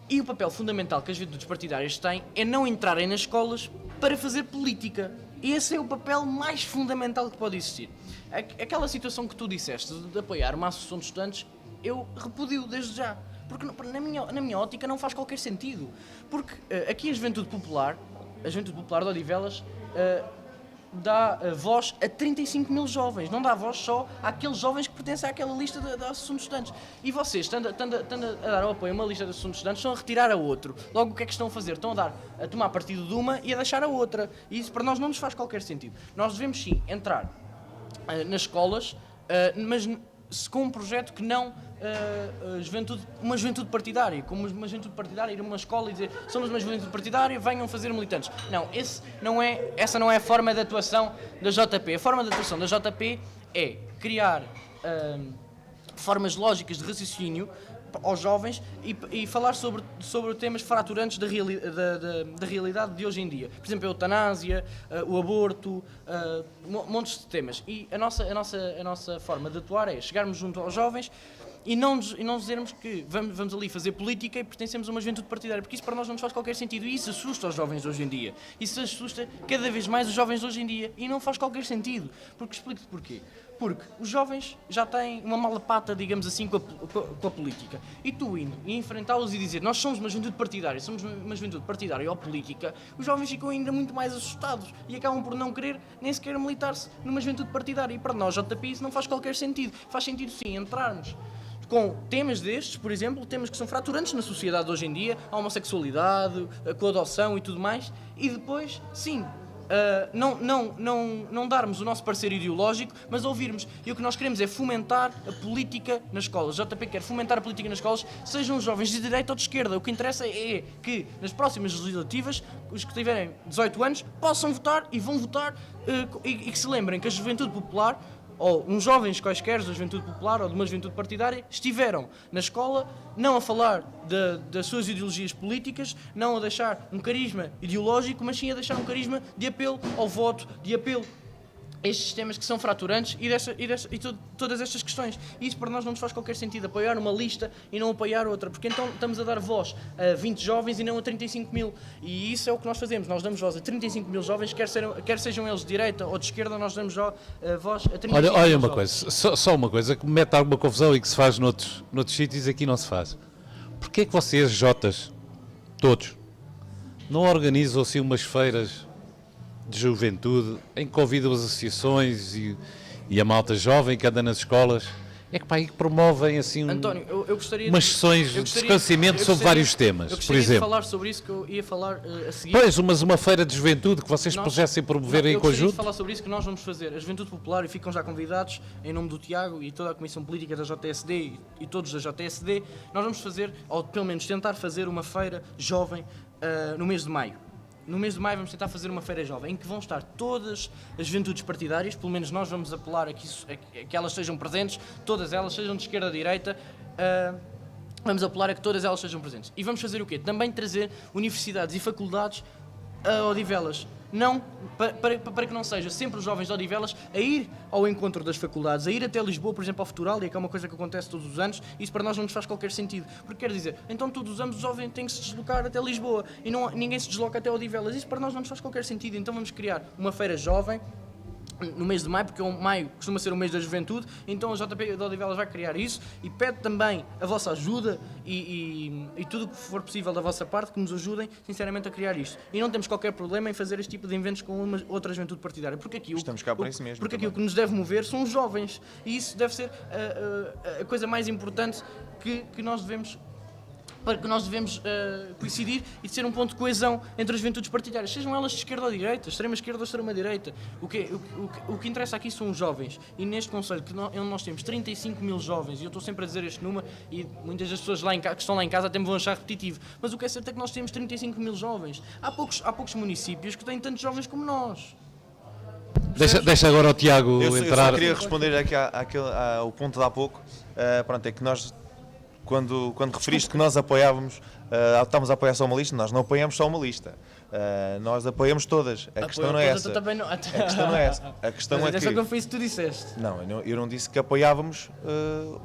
E o papel fundamental que as juventudes partidárias têm é não entrarem nas escolas para fazer política. esse é o papel mais fundamental que pode existir. Aquela situação que tu disseste de apoiar uma associação de estudantes, eu repudio desde já. Porque na minha ótica não faz qualquer sentido. Porque aqui a Juventude Popular de Odivelas, dá voz a 35 mil jovens, não dá voz só àqueles jovens que pertencem àquela lista da Associação de Estudantes. E vocês, estando a dar o apoio a uma lista da Associação de Estudantes, estão a retirar a outro. Logo, o que é que estão a fazer? Estão a tomar partido de uma e a deixar a outra. E isso para nós não nos faz qualquer sentido. Nós devemos sim entrar nas escolas, mas com um projeto que não uma juventude partidária, como uma juventude partidária, ir a uma escola e dizer somos uma juventude partidária, venham fazer militantes. Não, essa não é a forma de atuação da JP. A forma de atuação da JP é criar formas lógicas de raciocínio aos jovens e falar sobre temas fraturantes da realidade de hoje em dia. Por exemplo, a eutanásia, o aborto, montes de temas. E a nossa forma de atuar é chegarmos junto aos jovens e não dizermos que vamos ali fazer política e pertencemos a uma juventude partidária, porque isso para nós não nos faz qualquer sentido e isso assusta os jovens de hoje em dia. Isso assusta cada vez mais os jovens de hoje em dia e não faz qualquer sentido. Porque explico-te porquê. Porque os jovens já têm uma mala pata, digamos assim, com a política. E tu indo e enfrentá-los e dizer nós somos uma juventude partidária ou política, os jovens ficam ainda muito mais assustados e acabam por não querer nem sequer militar-se numa juventude partidária. E para nós, JP, isso não faz qualquer sentido. Faz sentido sim entrarmos com temas destes, por exemplo, temas que são fraturantes na sociedade de hoje em dia, a homossexualidade, a coadoção e tudo mais, e depois, sim, não darmos o nosso parecer ideológico, mas ouvirmos. E o que nós queremos é fomentar a política nas escolas. O JP quer fomentar a política nas escolas, sejam os jovens de direita ou de esquerda. O que interessa é que nas próximas legislativas, os que tiverem 18 anos possam votar e vão votar e que se lembrem que a Juventude Popular, ou uns jovens quaisquer da Juventude Popular ou de uma juventude partidária, estiveram na escola não a falar das suas ideologias políticas, não a deixar um carisma ideológico, mas sim a deixar um carisma de apelo ao voto, de apelo a estes temas que são fraturantes e todas estas questões. E isso para nós não nos faz qualquer sentido, apoiar uma lista e não apoiar outra, porque então estamos a dar voz a 20 jovens e não a 35 mil. E isso é o que nós fazemos, nós damos voz a 35 mil jovens, quer sejam eles de direita ou de esquerda, nós damos voz a 35 mil Olha uma jovens. coisa, só uma coisa que me mete alguma confusão e que se faz noutros sítios, aqui não se faz. Porquê é que vocês, Jotas, todos, não organizam assim umas feiras de juventude em que convidam as associações e a malta jovem que anda nas escolas? É que para aí promovem assim António, eu gostaria umas sessões de esclarecimento sobre vários temas, por exemplo. De falar sobre isso que eu ia falar a seguir. Pois, mas uma feira de juventude que vocês pudessem promover em eu gostaria conjunto. de falar sobre isso que nós vamos fazer. A Juventude Popular, e ficam já convidados, em nome do Tiago e toda a Comissão Política da JSD e todos da JSD, nós vamos fazer, ou pelo menos tentar fazer uma feira jovem no mês de maio. No mês de maio vamos tentar fazer uma feira jovem em que vão estar todas as juventudes partidárias, pelo menos nós vamos apelar a que elas sejam presentes, todas elas, sejam de esquerda ou de direita, vamos apelar a que todas elas sejam presentes. E vamos fazer o quê? Também trazer universidades e faculdades a Odivelas. Não, para que não seja sempre os jovens de Odivelas a ir ao encontro das faculdades, a ir até Lisboa, por exemplo, ao Futurália, que é uma coisa que acontece todos os anos, e isso para nós não nos faz qualquer sentido. Porque quer dizer, então todos os anos o jovem tem que se deslocar até Lisboa e ninguém se desloca até Odivelas. Isso para nós não nos faz qualquer sentido. Então vamos criar uma feira jovem no mês de maio, porque o maio costuma ser o mês da juventude, então a JP de Odivelas vai criar isso e pede também a vossa ajuda e tudo o que for possível da vossa parte, que nos ajudem sinceramente a criar isto. E não temos qualquer problema em fazer este tipo de eventos com outra juventude partidária, porque aqui, Estamos cá para isso mesmo, porque aqui também. o que nos deve mover são os jovens e isso deve ser a coisa mais importante que nós devemos coincidir e de ser um ponto de coesão entre as juventudes partidárias, sejam elas de esquerda ou de direita, extrema esquerda ou extrema direita. O que interessa aqui são os jovens. E neste concelho, onde nós temos 35 mil jovens, e eu estou sempre a dizer este número, e muitas das pessoas que estão lá em casa até me vão achar repetitivo, mas o que é certo é que nós temos 35 mil jovens. Há poucos municípios que têm tantos jovens como nós. Deixa agora o Tiago Eu entrar. só queria responder aqui ao ponto de há pouco. Pronto, é que nós, quando referiste que nós apoiávamos, estamos a apoiar só uma lista, nós não apoiamos só uma lista. Nós apoiamos todas. A questão não é essa. A questão não é essa. A questão é que... que... Foi isso que tu disseste. Não, eu não disse que apoiávamos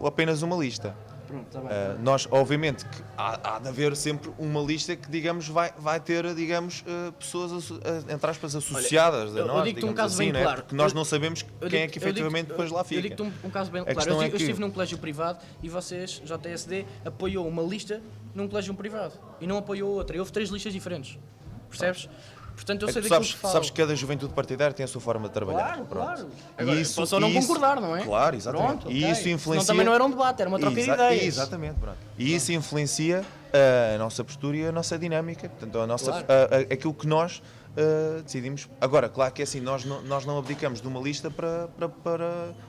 apenas uma lista. Pronto, está bem. Nós, obviamente, que há de haver sempre uma lista que, digamos, vai ter, digamos, pessoas, entre aspas, associadas a eu nós, digo-te um digamos caso assim, bem né? claro. Porque nós não sabemos quem é que efetivamente depois lá fica. Eu digo-te um caso bem A claro. questão é Eu que- estive num colégio privado e vocês, JSD, apoiou uma lista num colégio privado e não apoiou outra. E houve 3 listas diferentes. Percebes? Portanto, eu sei daquilo que falo. Sabes que cada juventude partidária tem a sua forma de trabalhar. Claro, Pronto. claro. E Agora, isso- posso ou não e isso- concordar, não é? Claro, exatamente. Pronto, E ok. isso influencia... Senão também não era um debate, era uma troca de ideias. Exatamente, pronto. E isso influencia a nossa postura e a nossa dinâmica, portanto, Claro. aquilo que nós decidimos. Agora, claro que é assim, nós não abdicamos de uma lista para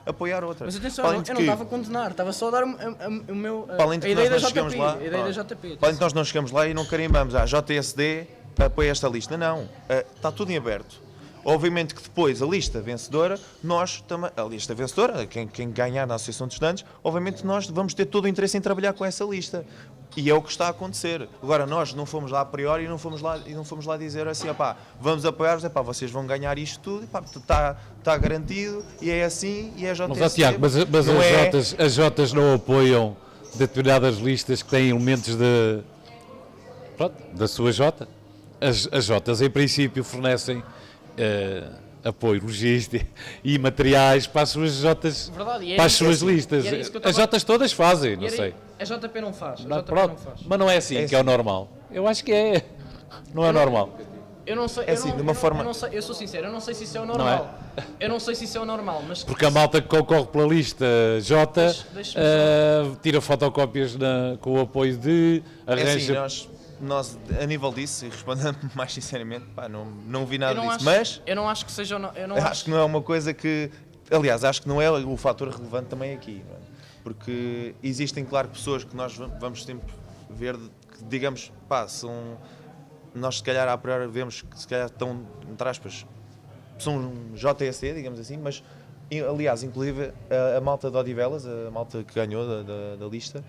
apoiar outra. Mas atenção, Além eu de não que- estava a condenar, estava só a dar o meu, para além de a que ideia da nós não chegamos JP. lá, A ideia da pronto. JP. Além de nós não chegamos lá e não carimbamos, JSD apoia esta lista. Não, está tudo em aberto. Obviamente que depois a lista vencedora, nós também, a lista vencedora, quem ganhar na Associação de Estudantes, obviamente nós vamos ter todo o interesse em trabalhar com essa lista. E é o que está a acontecer. Agora, nós não fomos lá a priori e não fomos lá dizer assim, opá, vamos apoiar-vos, vocês vão ganhar isto tudo, está garantido, e é assim, e é JSD. Mas, ó, Tiago, mas Não é- as Jotas não apoiam determinadas listas que têm elementos da sua Jota. As Jotas, em princípio, fornecem apoio logístico e materiais para as suas Jotas, Verdade, e era para as isso- suas e listas. era isso que eu As estava- Jotas todas fazem, E não era- sei. A JP não faz. A Não, JP pronto, não faz. mas não é assim É que é o assim. normal. Eu acho que é. Não é normal. Eu não sei, É assim, eu não, de uma eu não- forma- eu não sei, eu sou sincero, eu não sei se isso é o é? normal. Eu não sei se isso é o normal, mas Porque a malta que concorre pela lista J Deixa-me tira fotocópias com o apoio de É assim, arranja. nós, a nível disso, e respondendo mais sinceramente, não vi eu nada não disso, acho, mas eu não acho que seja, eu não acho que não é uma coisa que, aliás, acho que não é o fator relevante também aqui, não é? Porque existem, claro, pessoas que nós vamos sempre ver, que digamos, nós se calhar a priori vemos que se calhar estão, entre aspas, são um JSD, digamos assim, mas aliás, inclusive a malta de Odivelas, a malta que ganhou da lista,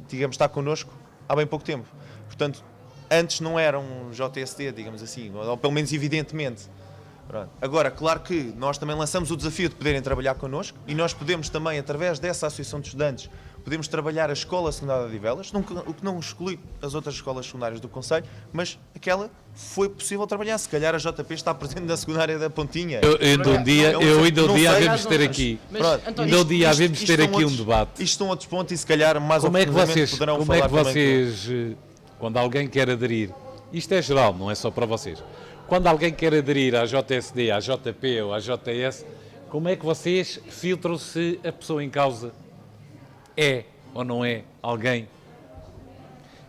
digamos, está connosco há bem pouco tempo. Portanto, antes não era um JSD, digamos assim, ou pelo menos evidentemente. Pronto. Agora, claro que nós também lançamos o desafio de poderem trabalhar connosco e nós podemos também, através dessa Associação de Estudantes, podemos trabalhar a Escola Secundária de Odivelas, o que não exclui as outras escolas secundárias do Conselho, mas aquela foi possível trabalhar. Se calhar a JP está presente na secundária da Pontinha. Eu ainda um dia Não havemos sei, ter aqui. Mas, Pronto. António, Ainda um dia havemos Isto ter são aqui um outros- debate. Isto são outros pontos e se calhar mais Como é que oportunamente poderão como é falar que também vocês, quando alguém quer aderir, isto é geral, não é só para vocês, quando alguém quer aderir à JSD, à JP ou à JS, como é que vocês filtram se a pessoa em causa é ou não é alguém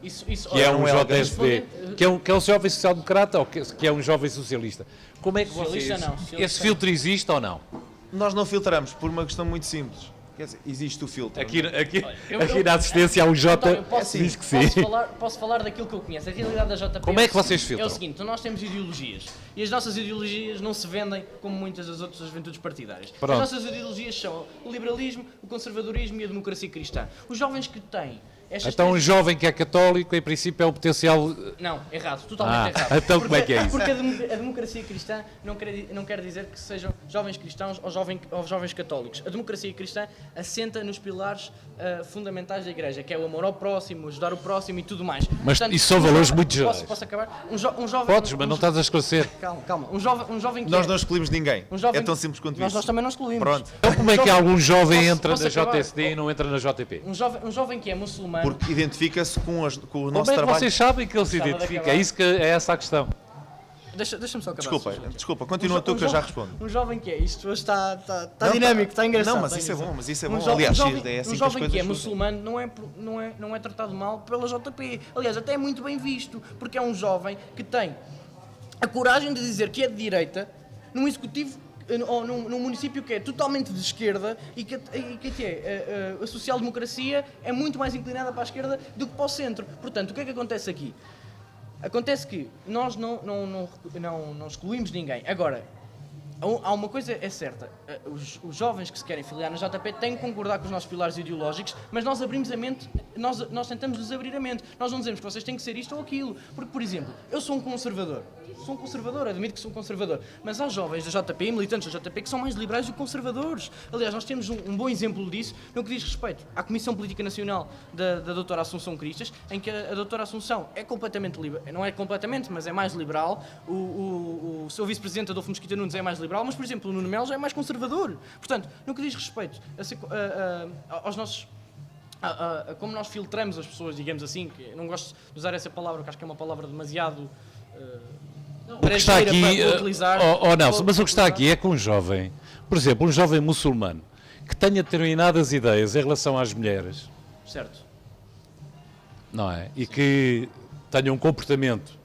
isso, que é olha, um não é alguém. JSD, que é um jovem social-democrata ou que é um jovem socialista? Como é que vocês... Socialista não, socialista Esse filtro existe ou não? Nós não filtramos por uma questão muito simples. Quer dizer, existe o filtro. Aqui eu- na assistência há um J António, posso, que diz que sim. posso falar daquilo que eu conheço. A realidade da JP Como é que o vocês seguinte, filtram? É o seguinte, nós temos ideologias e as nossas ideologias não se vendem como muitas das outras juventudes partidárias. Pronto. As nossas ideologias são o liberalismo, o conservadorismo e a democracia cristã. Os jovens que têm estas Então um três- jovem que é católico, em princípio, é o potencial... Não, errado, totalmente errado. Então como é que é isso? Porque a democracia cristã não quer dizer que sejam jovens cristãos ou jovens católicos. A democracia cristã assenta nos pilares fundamentais da Igreja, que é o amor ao próximo, ajudar o próximo e tudo mais. Mas isso são valores jovem- muito gerais. Posso acabar? Um jovem... Podes, mas não estás a esclarecer. Calma. Um jovem que Nós não excluímos ninguém. um jovem É tão simples quanto nós isso. também não excluímos. Pronto. Então como é que algum jovem entra posso na acabar? JSD e não entra na JP? Um jovem que é muçulmano... Porque identifica-se com o Como nosso é que trabalho. vocês sabem que ele se Gostava de identifica? acabar. É essa a questão. Deixa-me só acabar. Desculpa, continua tu que eu já respondo. Um jovem que é, isto hoje está Não, dinâmico, está engraçado. Não, mas está isso é engraçado. bom, mas isso é bom. Um Aliás, jovem, é assim que as jovem coisas que é surgem. muçulmano não é tratado mal pela JP. Aliás, até é muito bem visto, porque é um jovem que tem a coragem de dizer que é de direita num executivo ou num município que é totalmente de esquerda e que a social-democracia é muito mais inclinada para a esquerda do que para o centro. Portanto, o que é que acontece aqui? Acontece que nós não excluímos ninguém. Agora, há uma coisa é certa, os jovens que se querem filiar na JP têm que concordar com os nossos pilares ideológicos, mas nós abrimos a mente, nós tentamos-lhes abrir a mente. Nós não dizemos que vocês têm que ser isto ou aquilo. Porque, por exemplo, eu sou um conservador, admito que sou um conservador, mas há jovens da JP e militantes da JP que são mais liberais do que conservadores. Aliás, nós temos um bom exemplo disso no que diz respeito à Comissão Política Nacional da doutora Assunção Cristas, em que a doutora Assunção é completamente liberal, não é completamente, mas é mais liberal, o seu vice-presidente Adolfo Mesquita Nunes é mais liberal, mas, por exemplo, o Nuno Melo já é mais conservador. Portanto, no que diz respeito aos nossos... como nós filtramos as pessoas, digamos assim, que eu não gosto de usar essa palavra, porque acho que é uma palavra demasiado... O que está aqui, para utilizar, Nelson, mas o que está aqui é que um jovem, por exemplo, um jovem muçulmano, que tenha determinadas ideias em relação às mulheres, certo, não é? E que tenha um comportamento,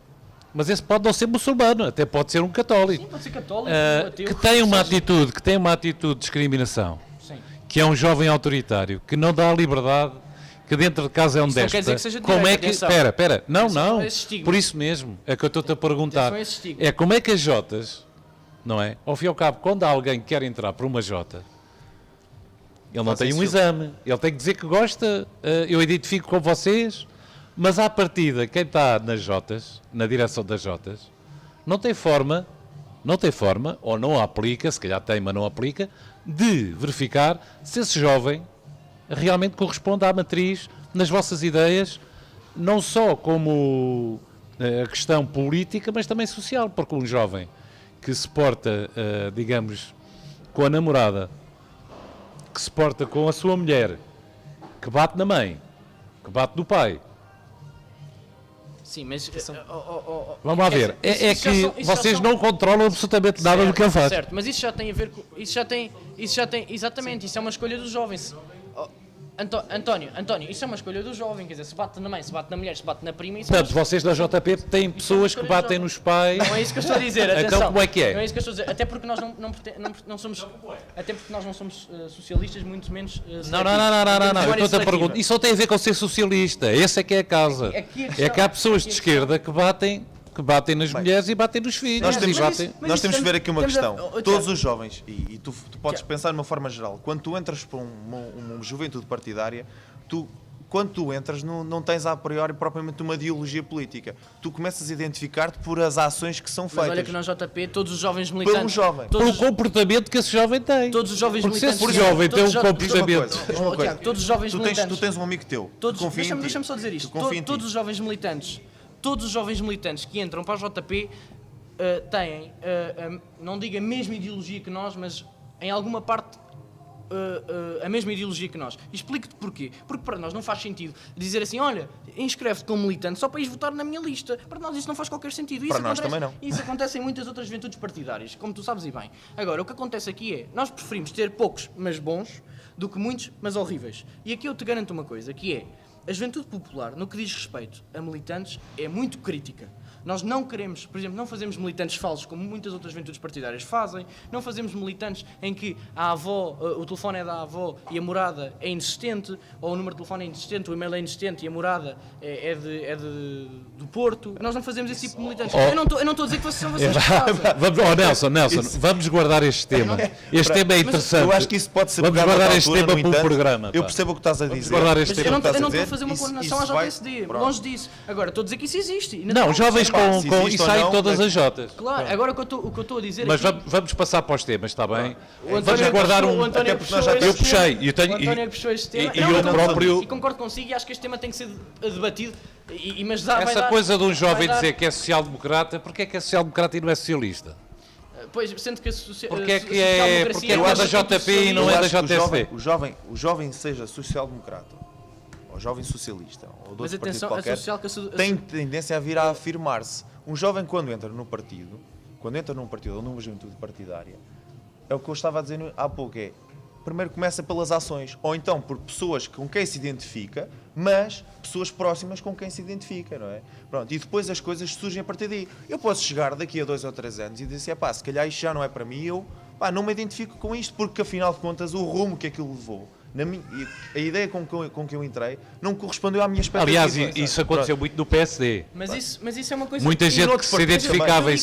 mas esse pode não ser muçulmano, até pode ser um católico, sim, pode ser católico, ateu, que tem uma atitude de discriminação, sim. que é um jovem autoritário, que não dá a liberdade, que dentro de casa é um Isso não quer déspota. dizer que seja de Como direita, é que... atenção. Espera, não, Atenção não, a esse estigma. por isso mesmo, é que eu estou-te a perguntar, Atenção a esse estigma. é como é que as Jotas, não é? Ao fim e ao cabo, quando alguém quer entrar para uma Jota, ele não tem um exame, ele tem que dizer que gosta, eu identifico com vocês, mas à partida, quem está nas Jotas, na direção das Jotas, não tem forma, ou não aplica, se calhar tem, mas não aplica, de verificar se esse jovem realmente corresponde à matriz nas vossas ideias, não só como a questão política, mas também social, porque um jovem que se porta, digamos, com a namorada, que se porta com a sua mulher, que bate na mãe, que bate no pai. Sim, mas... Vamos lá ver, é que vocês não controlam absolutamente nada certo, do que ele faz. certo, mas isso já tem a ver com... Isso já tem... Exatamente, isso é uma escolha dos jovens. António, isso é uma escolha do jovem, quer dizer, se bate na mãe, se bate na mulher, se bate na prima... Isso Portanto, vocês da JP têm pessoas que batem nos pais... Não é isso que eu estou a dizer, atenção. Então como é que é? Não é isso que eu estou a dizer, até porque nós não somos... Até porque nós não somos socialistas, muito menos... Não, eu estou-te a perguntar. Isso não tem a ver com ser socialista, esse é que é a causa. É que há pessoas de esquerda que batem nas mulheres e batem nos filhos. Nós temos que ver aqui uma questão. Tiago, Todos os jovens, e tu podes pensar de uma forma geral, quando tu entras para uma juventude partidária, quando tu entras não tens a priori propriamente uma ideologia política. Tu começas a identificar-te por as ações que são feitas. Mas olha que na JP todos os jovens militantes... Pelo jovem. Pelo comportamento que esse jovem tem. Todos os jovens Porque militantes... se esse jovem tem um Diz uma comportamento... coisa, diz uma coisa. Tiago, todos os jovens militantes... Tu tens um amigo teu. Deixa-me só dizer isto. Todos os jovens militantes que entram para a JP têm, não digo a mesma ideologia que nós, mas em alguma parte a mesma ideologia que nós. E explico-te porquê. Porque para nós não faz sentido dizer assim, olha, inscreve-te como militante só para ires votar na minha lista. Para nós isso não faz qualquer sentido. Para nós também não. Isso acontece em muitas outras juventudes partidárias, como tu sabes e bem. Agora, o que acontece aqui é, nós preferimos ter poucos, mas bons, do que muitos, mas horríveis. E aqui eu te garanto uma coisa, que é, a juventude popular, no que diz respeito a militantes, é muito crítica. Nós não queremos, por exemplo, não fazemos militantes falsos como muitas outras juventudes partidárias fazem, não fazemos militantes em que a avó, o telefone é da avó e a morada é inexistente, ou o número de telefone é inexistente, o e-mail é inexistente e a morada é do Porto. Nós não fazemos esse tipo de militantes. Eu não estou a dizer que são vocês que fazem. Nelson, vamos guardar este tema. Este tema é interessante. Eu acho que isso pode ser Vamos pegado guardar noutra este altura, tema no para o entanto, programa. Eu percebo o que estás a dizer. guardar este Mas tema. eu não estou a dizer, fazer uma condenação à isso vai- JSD, pronto. longe disso. Agora, estou a dizer que isso existe. E Não, jovens se existe com ou e saem não, todas mas- as Jotas. Claro, agora o que eu estou a dizer Mas é que... vamos passar para os temas, está bem? O Vamos guardar um... António até porque nós já- puxou Eu este puxei, tema. eu tenho- O António puxou este tema. e eu próprio- E concordo consigo e acho que este tema tem que ser debatido. Mas vai Essa dar- coisa de um jovem vai dar- dizer que é social-democrata, porque é que é social-democrata e não é socialista? Pois, sendo que a Porque é que é da JP e não Eu é da acho que JSD? o jovem seja social-democrata, ou jovem socialista, ou de Mas outro partido atenção, a qualquer, social que tem tendência a vir a afirmar-se. Um jovem, quando entra num partido ou numa juventude partidária, é o que eu estava a dizer há pouco, primeiro começa pelas ações, ou então por pessoas com quem se identifica, mas pessoas próximas com quem se identifica, não é? Pronto, e depois as coisas surgem a partir daí. Eu posso chegar daqui a 2 ou 3 anos e dizer se calhar isto já não é para mim, não me identifico com isto, porque afinal de contas o rumo que aquilo levou A ideia com que eu entrei não correspondeu à minha expectativa. Aliás, sabe? isso aconteceu muito no PSD. Mas isso é uma coisa Muita que... gente que noutros se partidos identificava em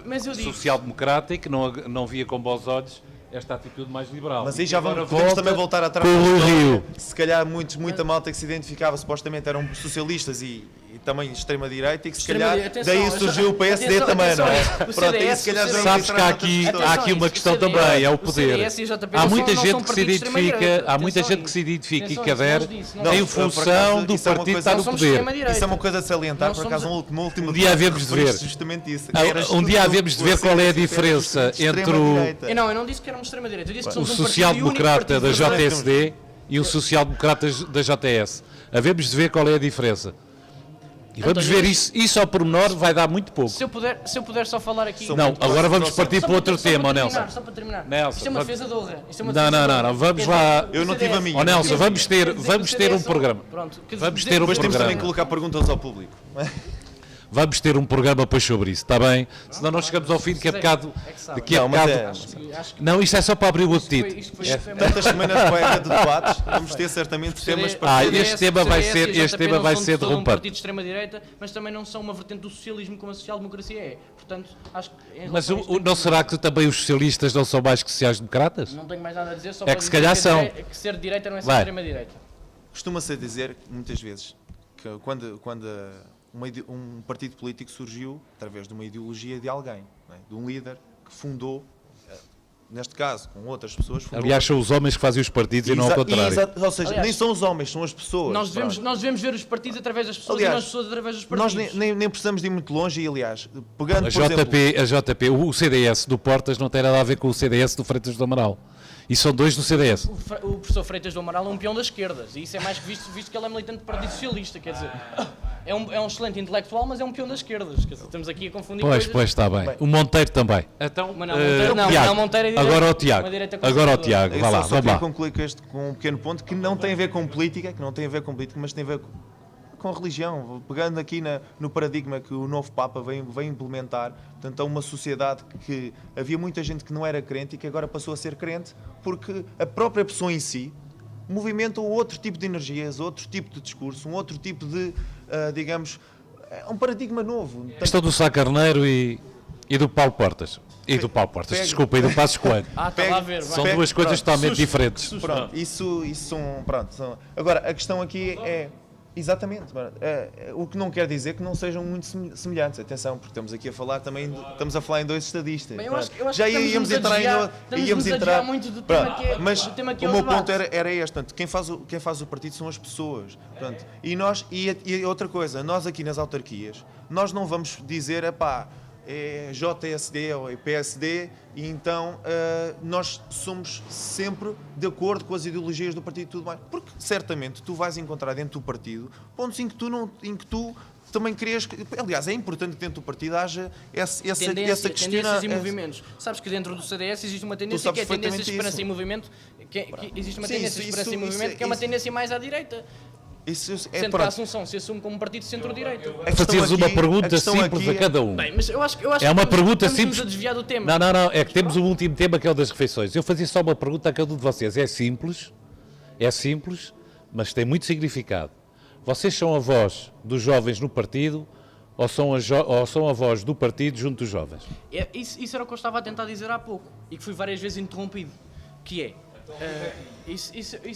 Mas eu digo- social-democrata e que não via com bons olhos esta atitude mais liberal. Mas aí E já agora podemos volta também voltar atrás. com o Rio. Se calhar muita malta que se identificava supostamente eram socialistas e também extrema-direita e que se calhar daí surgiu o PSD também, não é? Pronto, aí se calhar já Sabes que há aqui uma questão também, é o poder. Há muita gente que se identifica, e que adere em função do partido estar no poder. Isso é uma coisa a salientar, por acaso, no último Um dia havemos de ver. justamente isso. Um dia havemos de ver qual é a diferença entre Eu não disse que éramos extrema-direita, eu disse que somos o um partido social-democrata da único partido JSD e o social-democrata da JS. Havemos de ver qual é a diferença. E vamos ver isso ao pormenor, vai dar muito pouco. Se eu puder só falar aqui... Não, agora vamos partir para outro tema, Nelson. Só para terminar. Nelson, Isto é uma vamos- defesa de honra. Isto é uma defesa de Não, honra. vamos Quer lá. dizer, Eu não tive a minha. Ó Nelson, Quer vamos ter dizer, um programa. Pronto. Vamos ter um Depois temos também programa. que colocar perguntas ao público. Vamos ter um programa depois sobre isso, está bem? Senão nós chegamos ao fim, daqui a bocado... Daqui a Não, mas bocado... Acho que Não, isto é só para abrir o apetite. isto foi Tantas semanas de poeta de debates, vamos ter certamente temas para este tema vai ser- um derrubado. partido de extrema-direita, mas também não são uma vertente do socialismo como a social-democracia é. Portanto, acho que... em Mas relação a isto, não será que também os socialistas não são mais que sociais-democratas? Não tenho mais nada a dizer, só É para que se dizer calhar que são. que ser de direita não é ser Vai. extrema-direita. Costuma-se dizer, muitas vezes, que quando um partido político surgiu através de uma ideologia de alguém, não é? De um líder que fundou, neste caso, com outras pessoas, fundou... Aliás, são os homens que fazem os partidos e não ao contrário. Ou seja, Aliás, nem são os homens, são as pessoas. Nós Pronto. devemos ver os partidos através das pessoas Aliás, e não as pessoas através dos Nós partidos. nem precisamos de ir muito longe e, aliás, pegando, A por exemplo... JP, o CDS do Portas não tem nada a ver com o CDS do Freitas do Amaral. E são dois do CDS. O professor Freitas do Amaral é um peão das esquerdas e isso é mais que visto que ele é militante do Partido Socialista, quer dizer, é um excelente intelectual, mas é um peão das esquerdas, quer dizer, estamos aqui a confundir coisas. Pois, está bem. O Monteiro também. Então, Mas não, Monteiro não, Tiago, não, Monteiro é direita, agora ao Tiago. uma direita Agora ao conservadora. Tiago, Eu vá lá, só vamos queria lá. concluir com um pequeno ponto que não tem a ver com política, mas tem a ver com religião, pegando aqui no paradigma que o novo Papa vem implementar. Portanto, há uma sociedade que havia muita gente que não era crente e que agora passou a ser crente porque a própria pessoa em si movimenta outro tipo de energias, outro tipo de discurso, um outro tipo de, digamos, é um paradigma novo. A questão do Sá Carneiro e do Paulo Portas. E do Paulo Portas, desculpa, e do Passos Coelho. Está lá a ver, vai. São duas coisas totalmente diferentes. Pronto, isso são, pronto. Agora, a questão aqui é, exatamente, o que não quer dizer que não sejam muito semelhantes. Atenção, porque estamos aqui a falar também, estamos a falar em dois estadistas. Bem, eu acho Pronto. que Já estamos-nos íamos a entrar desviar- em... estamos-nos a desviar muito do tema que é- Mas do tema que é o o meu debate. ponto era este, portanto, quem faz o partido são as pessoas. Pronto. E outra coisa, nós aqui nas autarquias, nós não vamos dizer, é JSD ou é PSD, e então nós somos sempre de acordo com as ideologias do partido e tudo mais. Porque certamente tu vais encontrar dentro do partido pontos em que tu também querias... Aliás, é importante que dentro do partido haja essa Tendências e movimentos. Sabes que dentro do CDS existe uma tendência sabes que é a tendência de perfeitamente esperança isso. e movimento, que existe uma Sim, tendência de esperança e movimento que é uma tendência mais à direita. Sendo que a pronto. Assunção se assume como um partido de centro-direita. A questão Fazeres uma aqui- pergunta a questão simples aqui a cada um. Bem, mas eu acho É uma pergunta estamos-nos simples. a desviar do tema. Não, é que temos o último tema que é o das refeições. Eu fazia só uma pergunta a cada um de vocês. É simples, mas tem muito significado. Vocês são a voz dos jovens no partido ou são a voz do partido junto dos jovens? Isso era o que eu estava a tentar dizer há pouco e que fui várias vezes interrompido, que é... isso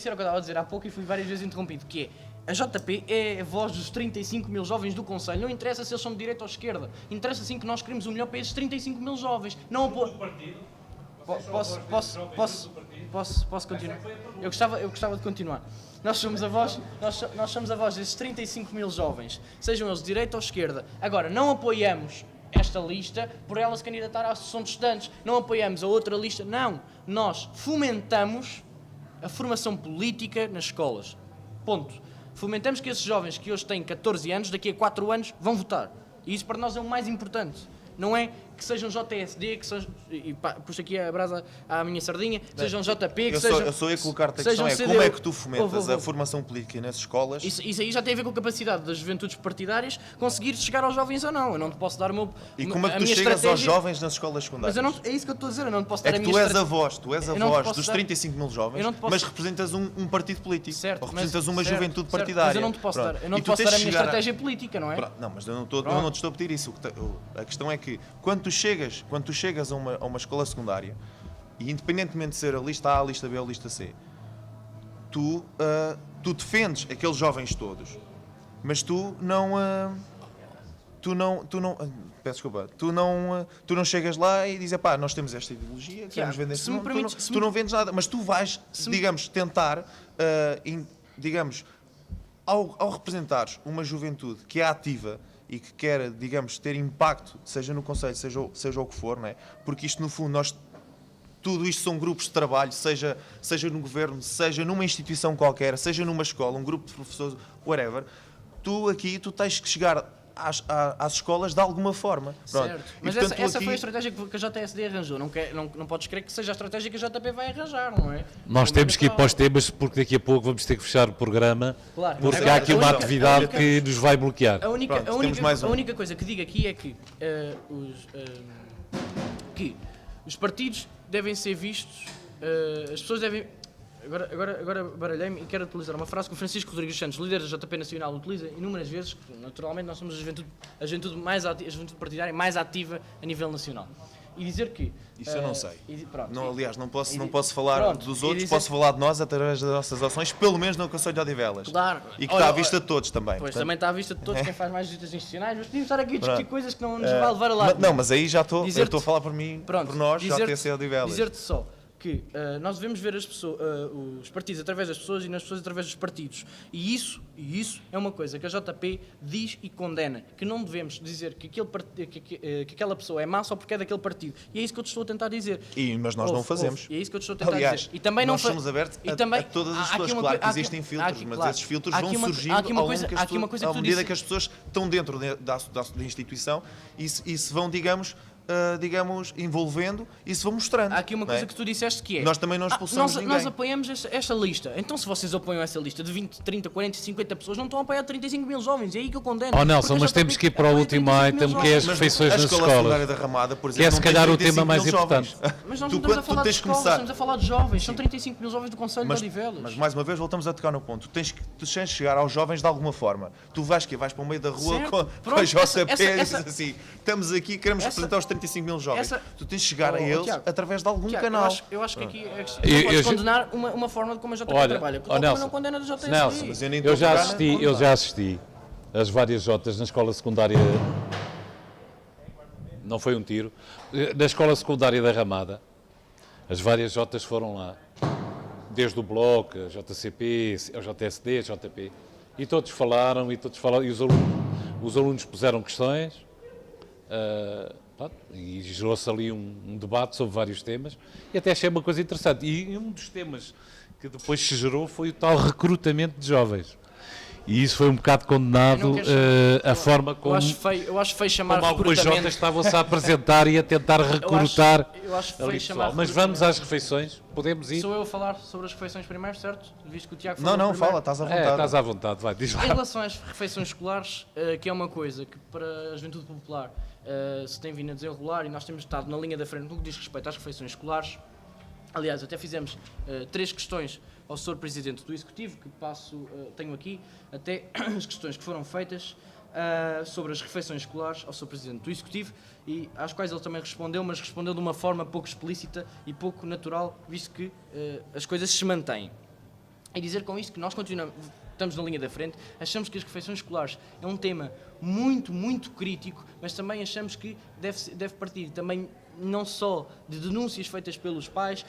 era o que eu estava a dizer há pouco e fui várias vezes interrompido, que é... A JP é a voz dos 35 mil jovens do Conselho. Não interessa se eles são de direita ou de esquerda. Interessa sim que nós queremos o melhor para esses 35 mil jovens. Não Posso continuar? Eu gostava de continuar. Nós somos a voz desses 35 mil jovens, sejam eles de direita ou esquerda. Agora, não apoiamos esta lista por ela se candidatar à Associação de Estudantes. Não apoiamos a outra lista. Não. Nós fomentamos a formação política nas escolas. Ponto. Fomentamos que esses jovens que hoje têm 14 anos, daqui a 4 anos, vão votar. E isso para nós é o mais importante. Não é que sejam JSD, que sejam, e pá, puxo aqui a brasa à minha sardinha, que sejam JP, que Eu sejam... só ia colocar-te a sejam questão, CDU. como é que tu fomentas Ouve. a formação política nas escolas? Isso aí já tem a ver com a capacidade das juventudes partidárias conseguir chegar aos jovens ou não. Eu não te posso dar o meu... E como é que a tu minha chegas aos estratégia- jovens nas escolas Mas secundárias? eu não, é isso que eu estou a dizer, eu não te posso dar É a que minha tu és estratégia. a voz, Eu não te posso dos dar- 35 mil jovens, eu não te posso- mas representas um partido político, Certo, ou representas uma certo, juventude certo, partidária. Mas eu não te posso Pronto. dar, eu não E te tu posso tens dar a de minha chegar estratégia política, não é? Pronto, não, mas eu não te estou a pedir isso. A questão é que quando tu chegas a uma escola secundária, e independentemente de ser a lista A, a lista B ou a lista C, tu defendes aqueles jovens todos, mas tu não peço desculpa, tu não chegas lá e dizes, pá, nós temos esta ideologia, queremos vender se me este permites- tu não vendes nada, mas tu vais, digamos, tentar, digamos, ao representares uma juventude que é ativa e que quer, digamos, ter impacto, seja no conselho, seja o que for, não é? Porque isto, no fundo, tudo isto são grupos de trabalho, seja no governo, seja numa instituição qualquer, seja numa escola, um grupo de professores, whatever. Tu tens que chegar às escolas de alguma forma. Pronto. Certo. E, Mas portanto, essa foi a estratégia que a JSD arranjou. Não podes crer que seja a estratégia que a JP vai arranjar, não é? Nós Como é temos que ir natural. para os temas porque daqui a pouco vamos ter que fechar o programa Claro. porque Agora, há aqui a uma única- atividade a única- que nos vai bloquear. A única, Pronto, temos mais a um. única coisa que digo aqui é que, que os partidos devem ser vistos, as pessoas devem... Agora baralhei-me e quero utilizar uma frase que o Francisco Rodrigues Santos, líder da JP Nacional, utiliza inúmeras vezes, que naturalmente nós somos a juventude partidária mais ativa a nível nacional. E dizer que... Isso eu não sei. Pronto, Não, aliás, não posso e- falar pronto, dos e outros, dizer- posso falar de nós através das nossas ações, pelo menos no Conselho de Odivelas. Claro. E que Olha, está à vista de todos também. Pois, Portanto, também está à vista de todos quem faz mais visitas institucionais, mas podíamos estar aqui a discutir Pronto. coisas que não nos vai levar a lado. Não, mas aí já estou Dizer-te- a falar por mim, Pronto, por nós, já dizer-te- TC Odivelas. Dizer-te só que nós devemos ver as pessoas, os partidos através das pessoas e nas pessoas através dos partidos. E isso é uma coisa que a JP diz e condena. Que não devemos dizer que aquela pessoa é má só porque é daquele partido. E é isso que eu te estou a tentar dizer. Mas nós não fazemos. E é isso que eu te estou a tentar Aliás, dizer. E também nós não somos abertos e a também- todas as há aqui pessoas. uma Claro que coi- há aqui- existem filtros, há aqui- mas claro. esses filtros Há vão aqui uma- surgindo há aqui uma ao coisa- longo há aqui uma coisa à que tu medida disse- que as pessoas estão dentro da instituição e se vão, digamos, envolvendo e se vão mostrando. Há aqui uma não é? coisa que tu disseste que é... Nós também não expulsamos ninguém. Nós apoiamos esta lista. Então se vocês apoiam essa lista de 20, 30, 40, 50 pessoas, não estão a apoiar 35 mil jovens. É aí que eu condeno. Oh Nelson, Porque mas a temos JP que ir para o apoia último 35 mil item, que é as jovens. refeições a nas escola escolas. secundária da Ramada, por Que é, exemplo, se não tem calhar, o 35 tema mais mil importante. jovens. Mas nós Tu, não estamos a quando tu falar de tens que escolas, começar- estamos a falar de jovens. São 35 mil jovens do Conselho de Odivelas. Mas mais uma vez voltamos a tocar no ponto. Tu tens de chegar aos jovens de alguma forma. Tu vais para o meio da rua Certo. com a Pronto, JP e essa- dizes assim: estamos aqui, queremos essa- representar os 35 mil jovens. essa- Tu tens de chegar a eles Tiago, através de algum Tiago, canal. eu acho que aqui Eu- não podes eu- condenar uma forma de como a JP Olha, trabalha. ó, Como Nelson, não condena a JP. Nelson, Mas eu nem eu estou a já pegar na- assisti as várias Jotas na escola secundária. Não foi um tiro. Na escola secundária da Ramada, as várias Jotas foram lá. Desde o Bloco, a JCP, a JSD, a JP. E todos falaram, e os alunos puseram questões. Pronto, e gerou-se ali um debate sobre vários temas. E até achei uma coisa interessante. E um dos temas que depois se gerou foi o tal recrutamento de jovens. E isso foi um bocado condenado, Eu não quero- a forma como, Eu acho feio chamar como algumas recrutamento. jotas estavam-se a apresentar e a tentar recrutar Eu acho feio ali chamar pessoal. Mas vamos às refeições, podemos ir? Sou eu a falar sobre as refeições primeiro, certo? Visto que o Tiago Não, falou não, primeiro. fala, estás à vontade. Estás à vontade, vai, diz lá. Em relação às refeições escolares, que é uma coisa que para a juventude popular se tem vindo a desenrolar e nós temos estado na linha da frente no que diz respeito às refeições escolares. Aliás, até fizemos 3 questões ao Sr. Presidente do Executivo, que tenho aqui, até as questões que foram feitas sobre as refeições escolares ao Sr. Presidente do Executivo, e às quais ele também respondeu, mas respondeu de uma forma pouco explícita e pouco natural, visto que as coisas se mantêm. E dizer com isto que nós estamos na linha da frente, achamos que as refeições escolares é um tema muito, muito crítico, mas também achamos que deve partir também não só de denúncias feitas pelos pais,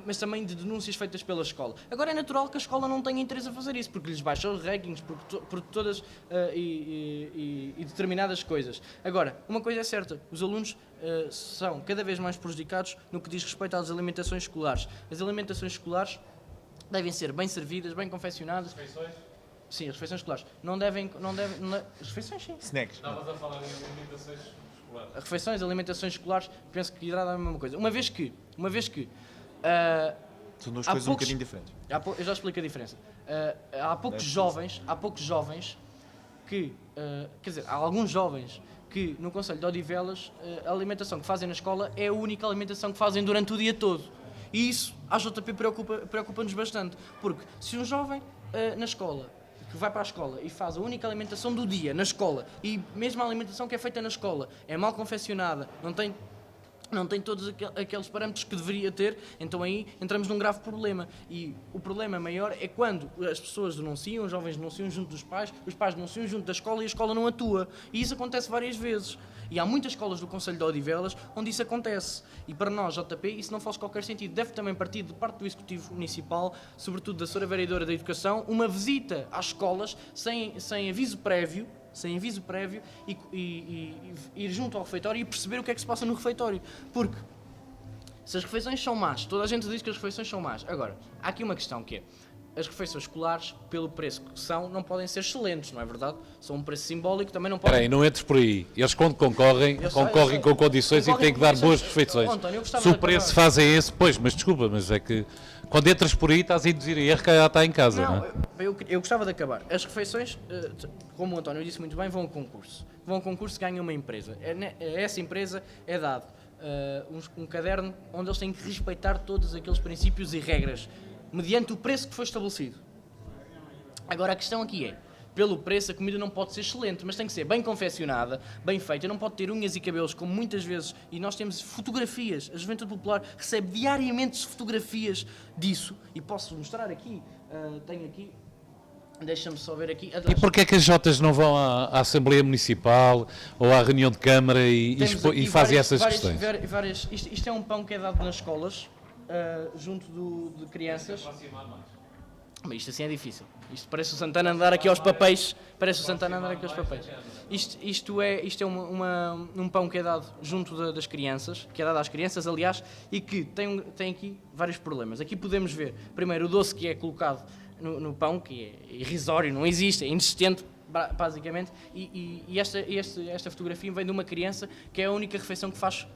mas também de denúncias feitas pela escola. Agora é natural que a escola não tenha interesse a fazer isso, porque lhes baixa os rankings, por todas e determinadas coisas. Agora, uma coisa é certa, os alunos são cada vez mais prejudicados no que diz respeito às alimentações escolares. As alimentações escolares devem ser bem servidas, bem confeccionadas. Refeições? Sim, as refeições escolares. Não devem as refeições, sim. Snacks. Estavas a falar em alimentações escolares. refeições, alimentações escolares, penso que irá dar a mesma coisa. Uma vez que São duas há coisas poucos- um bocadinho diferentes. eu já explico a diferença. Há poucos jovens que, quer dizer, há alguns jovens que no Concelho de Odivelas a alimentação que fazem na escola é a única alimentação que fazem durante o dia todo. E isso à JP preocupa-nos bastante, porque se um jovem na escola, que vai para a escola e faz a única alimentação do dia na escola, e mesmo a alimentação que é feita na escola é mal confeccionada, não tem todos aqueles parâmetros que deveria ter, então aí entramos num grave problema. E o problema maior é quando as pessoas denunciam, os jovens denunciam junto dos pais, os pais denunciam junto da escola e a escola não atua. E isso acontece várias vezes. E há muitas escolas do Concelho de Odivelas onde isso acontece. E para nós, JP, isso não faz qualquer sentido. Deve também partir de parte do Executivo Municipal, sobretudo da Sra. Vereadora da Educação, uma visita às escolas sem aviso prévio, e ir junto ao refeitório e perceber o que é que se passa no refeitório. Porque se as refeições são más, toda a gente diz que as refeições são más. Agora, há aqui uma questão que é, as refeições escolares, pelo preço que são, não podem ser excelentes, não é verdade? São um preço simbólico, também não podem... Espera aí, não entres por aí. Eles quando concorrem Eu sei. com condições e Concorrem têm que com dar condições. boas refeições. Oh, António, eu gostava Se de o preço acabar. fazem esse, pois, mas desculpa, mas é que quando entras por aí estás a induzir em erro que já está em casa, não, é? Eu gostava de acabar. As refeições, como o António disse muito bem, vão a concurso. Vão a concurso e ganham uma empresa. Essa empresa é dado um caderno onde eles têm que respeitar todos aqueles princípios e regras, mediante o preço que foi estabelecido. Agora a questão aqui é, pelo preço a comida não pode ser excelente, mas tem que ser bem confeccionada, bem feita, não pode ter unhas e cabelos como muitas vezes, e nós temos fotografias, a Juventude Popular recebe diariamente fotografias disso, e posso mostrar aqui, tenho aqui, deixa-me só ver aqui. E porquê é que as Jotas não vão à Assembleia Municipal ou à reunião de Câmara e fazem essas questões? Isto é um pão que é dado nas escolas, junto de crianças. Mas isto assim é difícil. Isto parece o Santana andar aqui aos papéis. Isto é um pão que é dado junto das crianças, que é dado às crianças, aliás, e que tem aqui vários problemas. Aqui podemos ver, primeiro, o doce que é colocado no pão, que é irrisório, não existe, é inexistente, basicamente, e esta fotografia vem de uma criança que é a única refeição que faz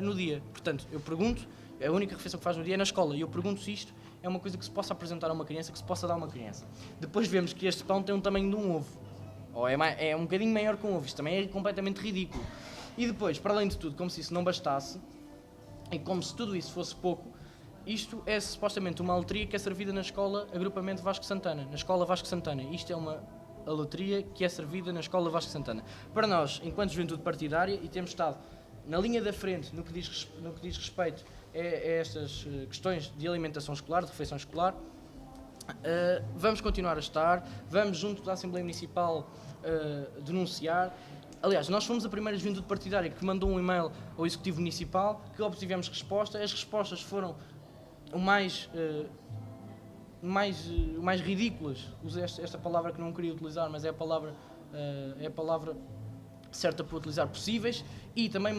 no dia. Portanto, eu pergunto, é a única refeição que faz no dia é na escola, e eu pergunto se isto é uma coisa que se possa apresentar a uma criança, que se possa dar a uma criança. Depois vemos que este pão tem um tamanho de um ovo, ou é um bocadinho maior que um ovo, isto também é completamente ridículo. E depois, para além de tudo, como se isso não bastasse, e como se tudo isso fosse pouco, isto é supostamente uma loteria que é servida na escola Agrupamento Vasco Santana, na escola Vasco Santana. Isto é a loteria que é servida na escola Vasco Santana. Para nós, enquanto juventude partidária, e temos estado na linha da frente no que diz respeito a estas questões de alimentação escolar, de refeição escolar, vamos continuar a estar, vamos junto da Assembleia Municipal denunciar. Aliás, nós fomos a primeira juventude partidária que mandou um e-mail ao Executivo Municipal, que obtivemos resposta. As respostas foram o mais ridículas. Usei esta palavra que não queria utilizar, mas é a palavra certa para utilizar, possíveis. E também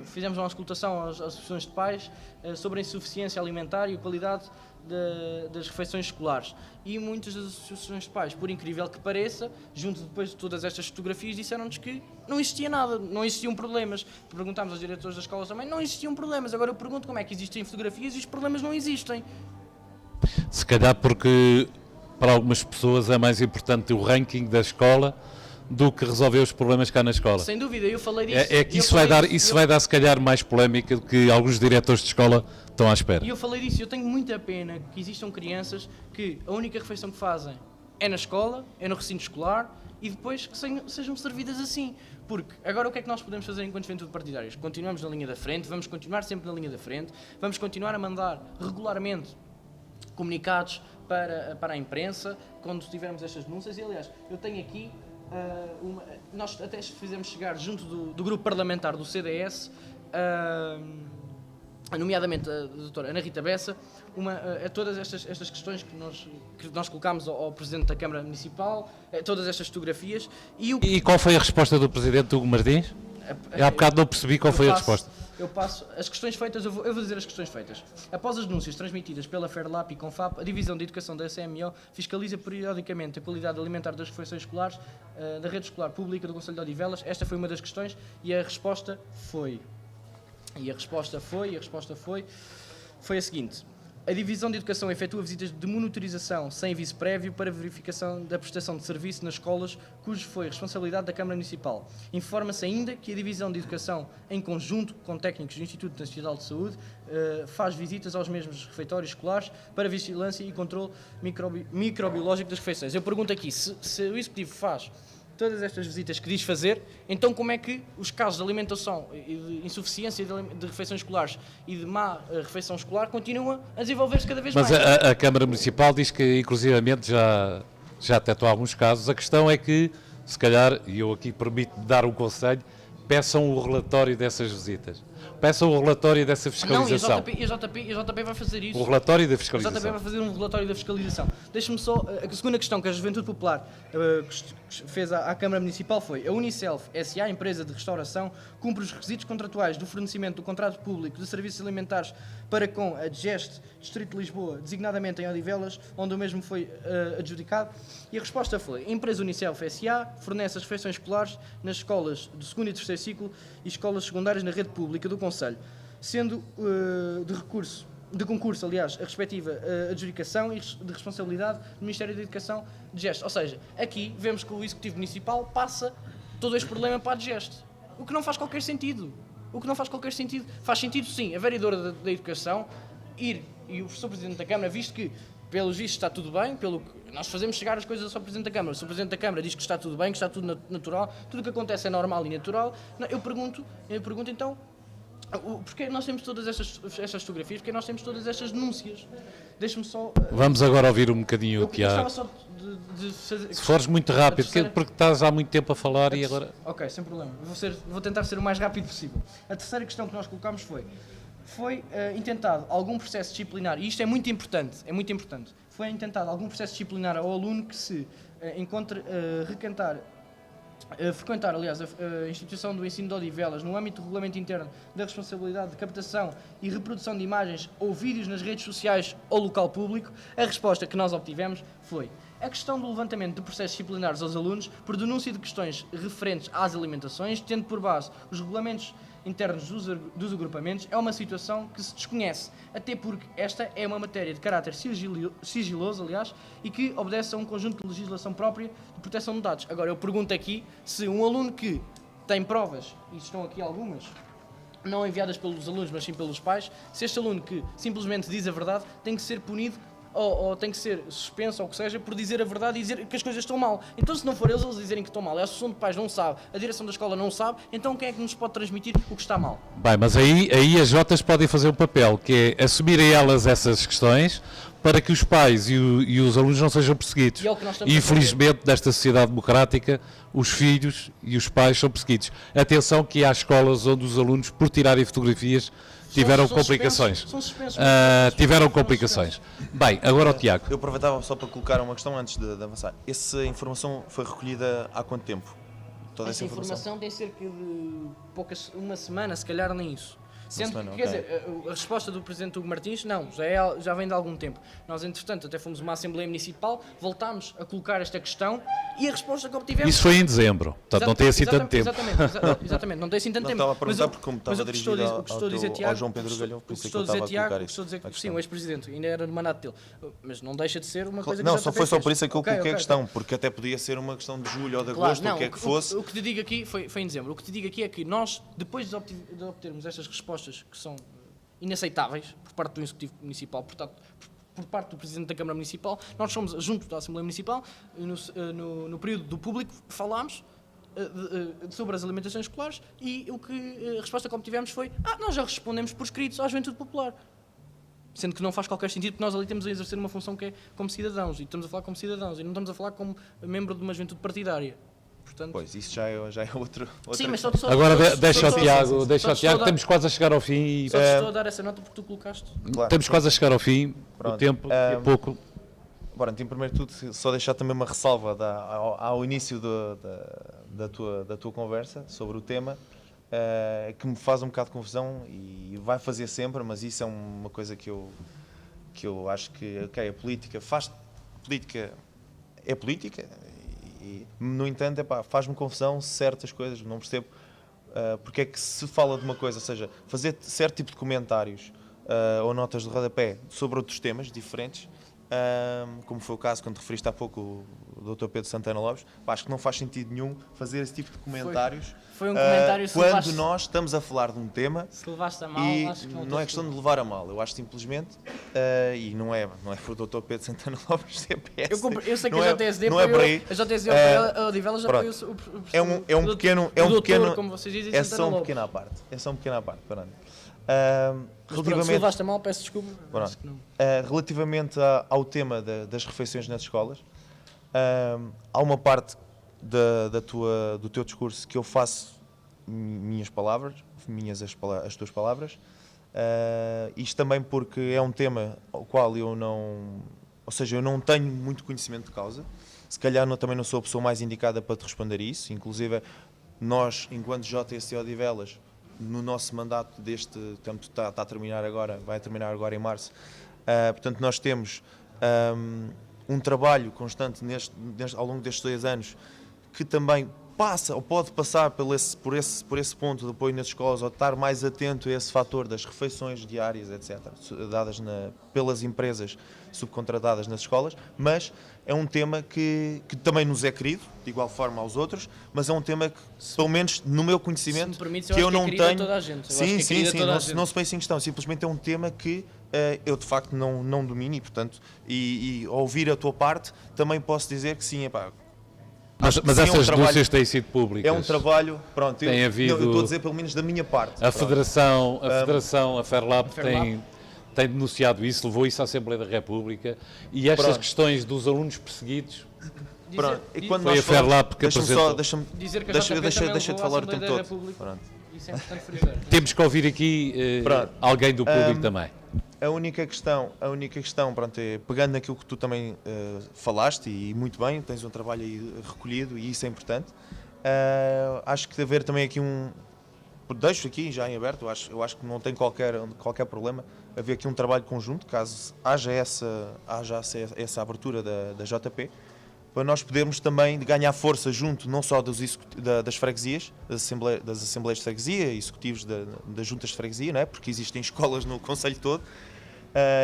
fizemos uma auscultação às associações de pais sobre a insuficiência alimentar e a qualidade das refeições escolares. E muitas das associações de pais, por incrível que pareça, junto depois de todas estas fotografias, disseram-nos que não existia nada, não existiam problemas. Perguntámos aos diretores das escolas também, não existiam problemas. Agora eu pergunto como é que existem fotografias e os problemas não existem. Se calhar porque para algumas pessoas é mais importante o ranking da escola do que resolver os problemas cá na escola. Sem dúvida, eu falei disso. É que isso vai dar se calhar mais polémica do que alguns diretores de escola estão à espera. E eu falei disso, eu tenho muita pena que existam crianças que a única refeição que fazem é na escola, é no recinto escolar, e depois que sejam servidas assim. Porque agora o que é que nós podemos fazer enquanto juventude partidários? Continuamos na linha da frente, vamos continuar sempre na linha da frente, vamos continuar a mandar regularmente comunicados para a imprensa quando tivermos estas denúncias. E aliás, eu tenho aqui nós até fizemos chegar junto do grupo parlamentar do CDS, nomeadamente a doutora Ana Rita Bessa, a todas estas questões que nós colocámos ao Presidente da Câmara Municipal, todas estas fotografias. E qual foi a resposta do Presidente Hugo Martins? Há bocado não percebi qual foi a resposta. eu passo as questões feitas, eu vou dizer as questões feitas. Após as denúncias transmitidas pela Ferlap e Confap, a Divisão de Educação da CMO fiscaliza periodicamente a qualidade alimentar das refeições escolares da rede escolar pública do Concelho de Odivelas. Esta foi uma das questões e a resposta foi a seguinte. A Divisão de Educação efetua visitas de monitorização sem aviso prévio para verificação da prestação de serviço nas escolas, cujo foi responsabilidade da Câmara Municipal. Informa-se ainda que a Divisão de Educação, em conjunto com técnicos do Instituto Nacional de Saúde, faz visitas aos mesmos refeitórios escolares para vigilância e controle microbiológico das refeições. Eu pergunto aqui, se o Executivo faz todas estas visitas que diz fazer, então como é que os casos de alimentação e de insuficiência de refeições escolares e de má refeição escolar continuam a desenvolver-se cada vez Mas mais? a Câmara Municipal diz que, inclusivamente, já detectou alguns casos. A questão é que, se calhar, e eu aqui permito dar um conselho, peçam o relatório dessas visitas. Peçam o relatório dessa fiscalização. Não, e a JP vai fazer isso. O relatório da A JP fiscalização. vai fazer um relatório da fiscalização. Deixe-me só, a segunda questão que a Juventude Popular fez à Câmara Municipal foi: a Unicelf SA, empresa de restauração, cumpre os requisitos contratuais do fornecimento do contrato público de serviços alimentares para com a DGEST, Distrito de Lisboa, designadamente em Odivelas, onde o mesmo foi adjudicado? E a resposta foi: a empresa Unicelf SA fornece as refeições escolares nas escolas do segundo e terceiro ciclo e escolas secundárias na rede pública do Concelho, sendo de concurso, aliás, a respectiva adjudicação e de responsabilidade do Ministério da Educação de DGEST. Ou seja, aqui vemos que o Executivo Municipal passa todo este problema para a DGEST, o que não faz qualquer sentido. Faz sentido, sim, a vereadora da Educação ir e o Sr. Presidente da Câmara, visto que, pelos vistos, está tudo bem, pelo que nós fazemos chegar as coisas ao Sr. Presidente da Câmara. O Sr. Presidente da Câmara diz que está tudo bem, que está tudo natural, tudo o que acontece é normal e natural. Eu pergunto então, porque nós temos todas estas fotografias, porque nós temos todas estas denúncias? Deixe-me só... Vamos agora ouvir um bocadinho o eu gostava Tiago. só de fazer... Se fores muito rápido, terceira- porque estás há muito tempo a falar e agora... Ok, sem problema. Vou tentar ser o mais rápido possível. A terceira questão que nós colocámos foi intentado algum processo disciplinar, e isto é muito importante, foi intentado algum processo disciplinar ao aluno que se encontre frequentar, aliás, a instituição do ensino de Odivelas no âmbito do regulamento interno da responsabilidade de captação e reprodução de imagens ou vídeos nas redes sociais ou local público. A resposta que nós obtivemos foi: a questão do levantamento de processos disciplinares aos alunos por denúncia de questões referentes às alimentações, tendo por base os regulamentos internos dos agrupamentos, é uma situação que se desconhece, até porque esta é uma matéria de caráter sigiloso, aliás, e que obedece a um conjunto de legislação própria de proteção de dados. Agora, eu pergunto aqui se um aluno que tem provas, e estão aqui algumas, não enviadas pelos alunos, mas sim pelos pais, se este aluno que simplesmente diz a verdade tem que ser punido ou tem que ser suspenso, ou o que seja, por dizer a verdade e dizer que as coisas estão mal. Então, se não for eles dizerem que estão mal, a associação de pais não sabe, a direção da escola não sabe, então quem é que nos pode transmitir o que está mal? Bem, mas aí as Jotas podem fazer um papel, que é assumirem elas essas questões para que os pais e os alunos não sejam perseguidos. E é o que nós estamos E a fazer. infelizmente, nesta sociedade democrática, os filhos e os pais são perseguidos. Atenção que há escolas onde os alunos, por tirarem fotografias, tiveram São complicações. suspensos, são suspensos. Tiveram São complicações. Bem, agora o Tiago. Eu aproveitava só para colocar uma questão antes de avançar. Essa informação foi recolhida há quanto tempo? Toda essa Essa informação tem cerca de uma semana, se calhar nem isso. Sendo semana, que, quer ok. dizer, a resposta do Presidente Hugo Martins, não, já vem de algum tempo. Nós, entretanto, até fomos a uma Assembleia Municipal, voltámos a colocar esta questão e a resposta que obtivemos... Isso foi em dezembro, portanto não tem assim tanto tempo. Exatamente, não tem assim tanto Não, tempo. estava a perguntar porque como mas estava o que estou a dirigido dizer- o que estou a dizer, Tiago, ao João Pedro Galhão, por o isso que é que eu estou a dizer, estava a Tiago, colocar o que estou a dizer, a sim, o questão. ex-presidente, ainda era no mandato dele. Mas não deixa de ser uma coisa que Não, o só JP foi só fez. por isso é que eu Ok, coloquei a ok, questão, porque até podia ser uma questão de julho ou de Claro, agosto, não, o que é que fosse. O que te digo aqui foi em dezembro. O que te digo aqui é que nós, depois de obtermos estas respostas que são inaceitáveis por parte do Executivo Municipal, portanto, por parte do Presidente da Câmara Municipal, nós fomos junto da Assembleia Municipal, no período do público, falámos sobre as alimentações escolares e a resposta que obtivemos foi: nós já respondemos por escritos à Juventude Popular. Sendo que não faz qualquer sentido, porque nós ali temos a exercer uma função que é como cidadãos, e estamos a falar como cidadãos, e não estamos a falar como membro de uma juventude partidária. Portanto, Pois, isso já é outro. sim, mas Agora deixa o só- Tiago, só te estou a dar- estamos quase a chegar ao fim e Só te estou a dar essa nota porque tu colocaste. Claro. estamos quase a chegar ao fim, o Pronto. tempo é pouco. Bora, em primeiro de tudo, só deixar também uma ressalva ao início da tua conversa sobre o tema. que me faz um bocado de confusão e vai fazer sempre, mas isso é uma coisa que eu acho que, ok, a política é política e no entanto, faz-me confusão certas coisas, não percebo porque é que se fala de uma coisa, ou seja, fazer certo tipo de comentários ou notas de rodapé sobre outros temas diferentes, como foi o caso quando referiste há pouco o Dr. Pedro Santana Lopes, acho que não faz sentido nenhum fazer esse tipo de comentários foi um comentário quando nós estamos a falar de um tema se levaste a mal, e acho que não é questão de levar a mal, eu acho simplesmente e não é por Dr. Pedro Santana Lopes ser PS, eu sei que não a JSD não é por aí. a JSD a Odivelas já Pronto. foi o É um pequeno, como vocês dizem, é Santana só um Lopes. pequeno à parte, pronto. Mas pronto, se levaste a mal, peço desculpa. Pronto. Acho que não. Relativamente ao tema das refeições nas escolas, há uma parte do teu discurso que eu faço minhas palavras, as tuas palavras, isto também porque é um tema ao qual eu não tenho muito conhecimento de causa, se calhar também não sou a pessoa mais indicada para te responder isso, inclusive nós, enquanto JSC Odivelas, no nosso mandato portanto está a terminar agora, vai terminar agora em março, portanto nós temos um trabalho constante ao longo destes 2 anos que também passa ou pode passar por esse ponto de apoio nas escolas ou estar mais atento a esse fator das refeições diárias, etc., dadas pelas empresas subcontratadas nas escolas, mas é um tema que também nos é querido, de igual forma aos outros, mas é um tema que, pelo menos no meu conhecimento, permites, que eu não tenho. Toda a gente. Sim, não se põe em questão, simplesmente é um tema que eu de facto não domino e, portanto, e ao ouvir a tua parte, também posso dizer que sim, Mas essas denúncias têm sido públicas. É um trabalho, pronto, tem havido, eu estou a dizer pelo menos da minha parte. A Federação, a Ferlab tem denunciado isso, levou isso à Assembleia da República e estas questões dos alunos perseguidos. E quando foi a Ferlab que apresentou. Deixa-te falar o tempo todo. Isso é importante frisar. Temos que ouvir aqui alguém do público também. A única questão, pronto, é pegando naquilo que tu também falaste e muito bem, tens um trabalho aí recolhido e isso é importante. Acho que deve haver também aqui deixo aqui já em aberto, eu acho que não tem qualquer problema haver aqui um trabalho conjunto, caso haja essa abertura da JP, para nós podermos também ganhar força junto, não só das freguesias, das assembleias de freguesia, executivos das juntas de freguesia, não é? Porque existem escolas no concelho todo,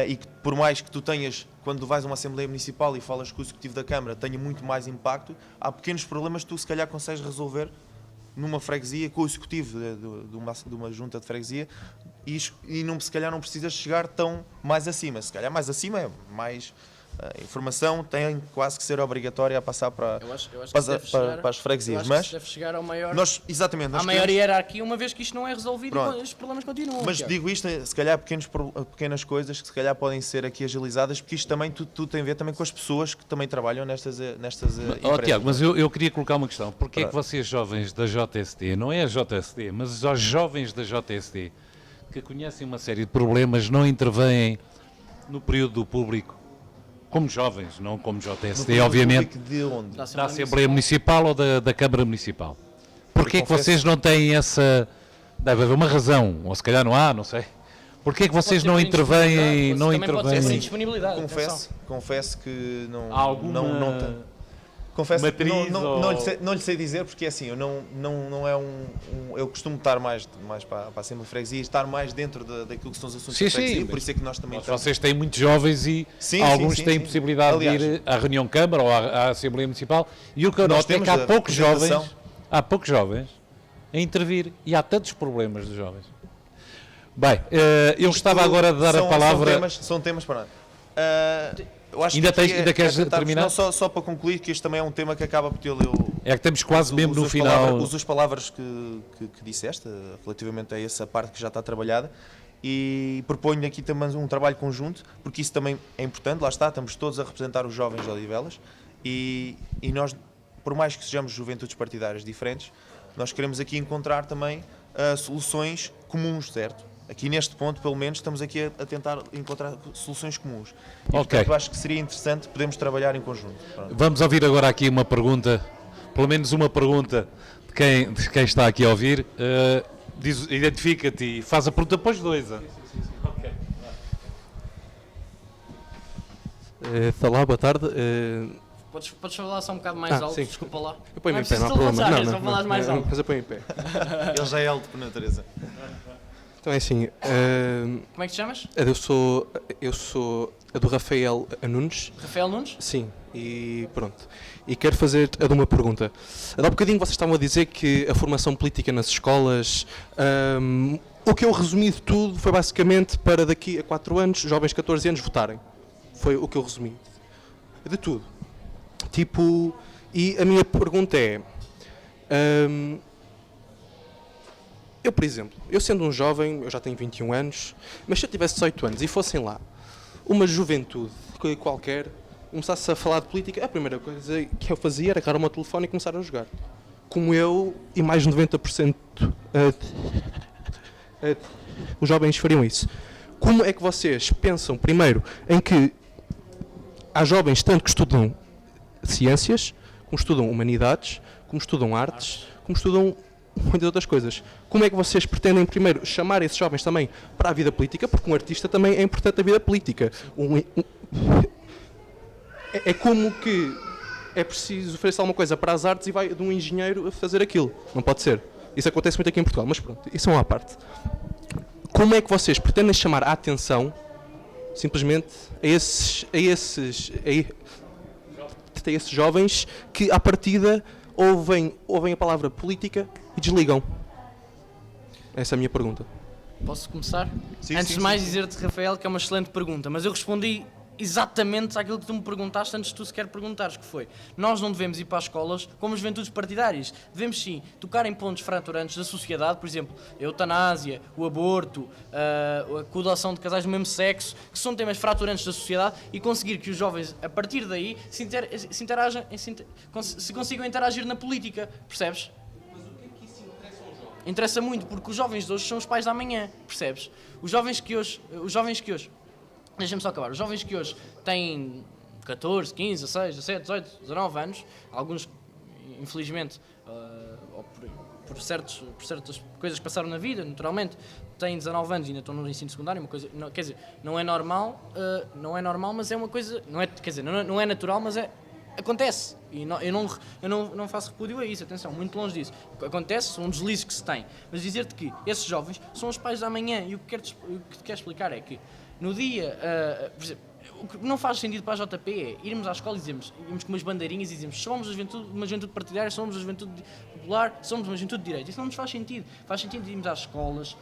e que por mais que tu tenhas, quando vais a uma assembleia municipal e falas com o executivo da Câmara, tenha muito mais impacto, há pequenos problemas que tu se calhar consegues resolver numa freguesia, com o executivo de uma junta de freguesia, e se calhar não precisas chegar tão mais acima. Se calhar mais acima é mais... A informação tem quase que ser obrigatória a passar para as freguesias, mas deve chegar ao maior, à maior hierarquia, uma vez que isto não é resolvido e os problemas continuam. Mas digo isto, se calhar pequenas coisas que se calhar podem ser aqui agilizadas, porque isto também tudo tem a ver também com as pessoas que também trabalham nestas empresas. Tiago, mas eu queria colocar uma questão. Porquê é que vocês jovens da JSD, não é a JSD, mas os jovens da JSD, que conhecem uma série de problemas, não intervêm no período do público? Como jovens, não como JSD, obviamente, de onde? Da Assembleia Municipal ou da Câmara Municipal. Porquê é que vocês não têm essa... Deve haver uma razão, ou se calhar não há, não sei. Porquê é que vocês não intervêm... Pode ser sem disponibilidade. Confesso que não... Há alguma... Confesso matriz que não lhe sei dizer, porque assim, eu costumo estar mais para a Assembleia de Freguesia, estar mais dentro daquilo que são os assuntos de freguesia, por isso é que nós também... Vocês têm muitos jovens e alguns têm possibilidade de ir à reunião de Câmara ou à Assembleia Municipal, e o que eu noto é que há poucos jovens a intervir, e há tantos problemas dos jovens. Bem, eu gostava agora de dar a palavra... São temas para nada. Eu acho ainda queres terminar? Não, só para concluir, que este também é um tema que acaba por ter... É que estamos quase mesmo no final... Uso as palavras que disseste, relativamente a essa parte que já está trabalhada, e proponho aqui também um trabalho conjunto, porque isso também é importante, lá está, estamos todos a representar os jovens de Odivelas, e nós, por mais que sejamos juventudes partidárias diferentes, nós queremos aqui encontrar também soluções comuns, certo? Aqui neste ponto, pelo menos, estamos aqui a tentar encontrar soluções comuns. E, portanto, acho que seria interessante podermos trabalhar em conjunto. Pronto. Vamos ouvir agora aqui uma pergunta, pelo menos uma pergunta de quem está aqui a ouvir. Identifica-te e faz a pergunta para os dois. Ok. Olá, boa tarde. Podes falar só um bocado mais alto, sim. desculpa lá. Eu ponho-me Não é em pé, não há preciso problema. levantar, é só falares mais alto. Mas eu ponho em pé. Ele já é alto por natureza. Então é assim, Como é que te chamas? eu sou a do Rafael Nunes, Rafael Nunes? sim, e pronto. E quero fazer a de uma pergunta. Há um bocadinho vocês estavam a dizer que a formação política nas escolas, o que eu resumi de tudo foi basicamente para daqui a 4 anos, jovens de 14 anos votarem. Foi o que eu resumi. De tudo. Tipo, e a minha pergunta é, eu, por exemplo, eu sendo um jovem, eu já tenho 21 anos, mas se eu tivesse 18 anos e fossem lá uma juventude qualquer, começasse a falar de política, a primeira coisa que eu fazia era agarrar o meu telefone e começar a jogar. Como eu e mais de 90% os jovens fariam isso. Como é que vocês pensam, primeiro, em que há jovens tanto que estudam ciências, como estudam humanidades, como estudam artes, como estudam muitas outras coisas. Como é que vocês pretendem, primeiro, chamar esses jovens também para a vida política? Porque um artista também é importante na vida política. É como que é preciso oferecer alguma coisa para as artes e vai de um engenheiro a fazer aquilo. Não pode ser. Isso acontece muito aqui em Portugal, mas pronto, isso é uma parte. Como é que vocês pretendem chamar a atenção, simplesmente, a esses jovens que, à partida, ouvem a palavra política e desligam? Essa é a minha pergunta. Posso começar? Sim, Antes sim, de mais sim. dizer-te, Rafael, que é uma excelente pergunta, mas eu respondi exatamente àquilo que tu me perguntaste antes de tu sequer perguntares, que foi: nós não devemos ir para as escolas como juventudes partidárias, devemos sim tocar em pontos fraturantes da sociedade, por exemplo, a eutanásia, o aborto, a coadunação de casais do mesmo sexo, que são temas fraturantes da sociedade, e conseguir que os jovens, a partir daí, se consigam interagir na política, percebes? Interessa muito, porque os jovens de hoje são os pais da amanhã, percebes? Os jovens que hoje, deixa-me só acabar, os jovens que hoje têm 14, 15, 16, 17, 18, 19 anos, alguns, infelizmente, ou por certas coisas que passaram na vida, naturalmente, têm 19 anos e ainda estão no ensino secundário, uma coisa, não, quer dizer, não é normal, mas é uma coisa, não é natural, mas acontece, e eu não faço repúdio a isso, atenção, muito longe disso. Acontece, são deslizes que se tem, mas dizer-te que esses jovens são os pais da amanhã, e o que te quero explicar é que no dia, por exemplo, o que não faz sentido para a JP é irmos à escola e irmos com umas bandeirinhas e dizemos: somos uma juventude partidária, somos a juventude popular, somos uma juventude de direita. Isso não nos faz sentido. Faz sentido irmos às escolas,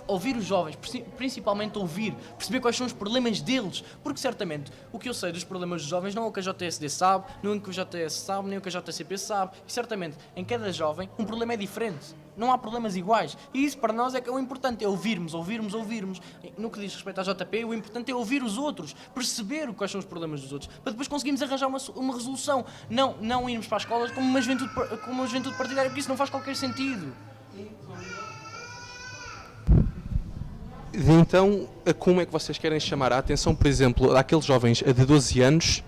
ouvir os jovens, principalmente ouvir, perceber quais são os problemas deles, porque certamente o que eu sei dos problemas dos jovens não é o que a JSD sabe, não é o que o JS sabe, nem o que a JCP sabe, e certamente em cada jovem um problema é diferente, não há problemas iguais, e isso para nós é que é o importante, é ouvirmos. No que diz respeito à JP, o importante é ouvir os outros, perceber quais são os problemas dos outros, para depois conseguirmos arranjar uma resolução, não irmos para as escolas como uma juventude partidária, porque isso não faz qualquer sentido. Então, como é que vocês querem chamar a atenção, por exemplo, daqueles jovens de 12 anos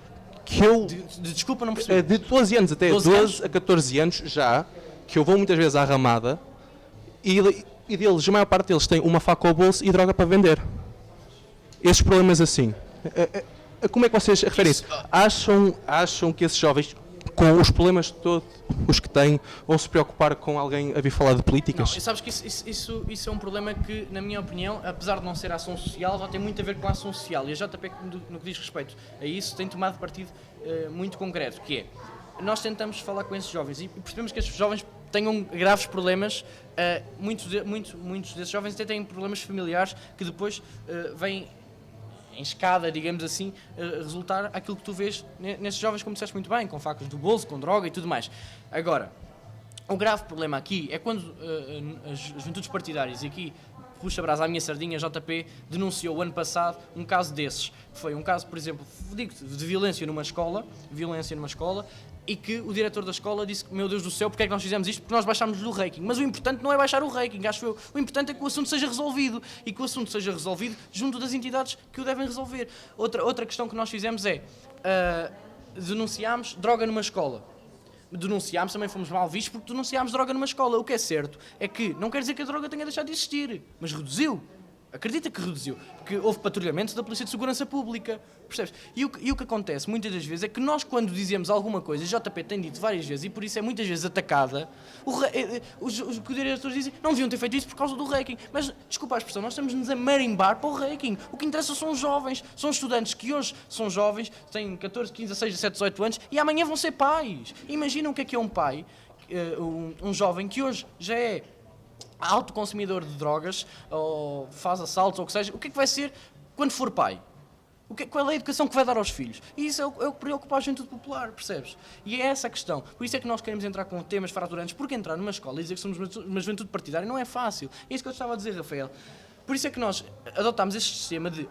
que eu... Desculpa, não percebi. De 12 anos até 12 a 14 anos já, que eu vou muitas vezes à ramada e deles, a maior parte deles tem uma faca ao bolso e droga para vender. Esses problemas assim. Como é que vocês referem isso? Acham que esses jovens, com os problemas todos os que têm, vão se preocupar com alguém a vir falar de políticas? Não, sabes que isso é um problema que, na minha opinião, apesar de não ser ação social, já tem muito a ver com a ação social. E a JP, no que diz respeito a isso, tem tomado partido muito concreto, que é: nós tentamos falar com esses jovens e percebemos que esses jovens tenham graves problemas, muitos desses jovens até têm problemas familiares que depois vêm em escada, digamos assim, resultar aquilo que tu vês nesses jovens, como disseste muito bem, com facas do bolso, com droga e tudo mais. Agora, o grave problema aqui é quando as juventudes partidárias, e aqui puxa a brasa à minha sardinha, a JP denunciou o ano passado um caso desses, que foi um caso, por exemplo, de violência numa escola, e que o diretor da escola disse: meu Deus do céu, porque é que nós fizemos isto? Porque nós baixámos-lhe o rating. Mas o importante não é baixar o rating, acho eu. O importante é que o assunto seja resolvido, e que o assunto seja resolvido junto das entidades que o devem resolver. Outra questão que nós fizemos é, denunciámos droga numa escola. denunciámos, também fomos mal vistos porque denunciámos droga numa escola. O que é certo é que não quer dizer que a droga tenha deixado de existir, mas reduziu. Acredita que reduziu, porque houve patrulhamento da Polícia de Segurança Pública, percebes? E o que acontece muitas das vezes é que nós, quando dizemos alguma coisa, a JP tem dito várias vezes, e por isso é muitas vezes atacada, os diretores dizem, não deviam ter feito isso por causa do ranking, mas, desculpa a expressão, nós estamos-nos a marimbar para o ranking. O que interessa são os jovens, são estudantes que hoje são jovens, têm 14, 15, 16, 17, 18 anos, e amanhã vão ser pais. Imagina o que é um pai, um jovem que hoje já é autoconsumidor de drogas, ou faz assaltos, ou o que seja, o que é que vai ser quando for pai? Qual é a educação que vai dar aos filhos? E isso é o que preocupa a juventude popular, percebes? E é essa a questão. Por isso é que nós queremos entrar com temas fraturantes, porque entrar numa escola e dizer que somos uma juventude partidária não é fácil. É isso que eu estava a dizer, Rafael. Por isso é que nós adotámos este sistema de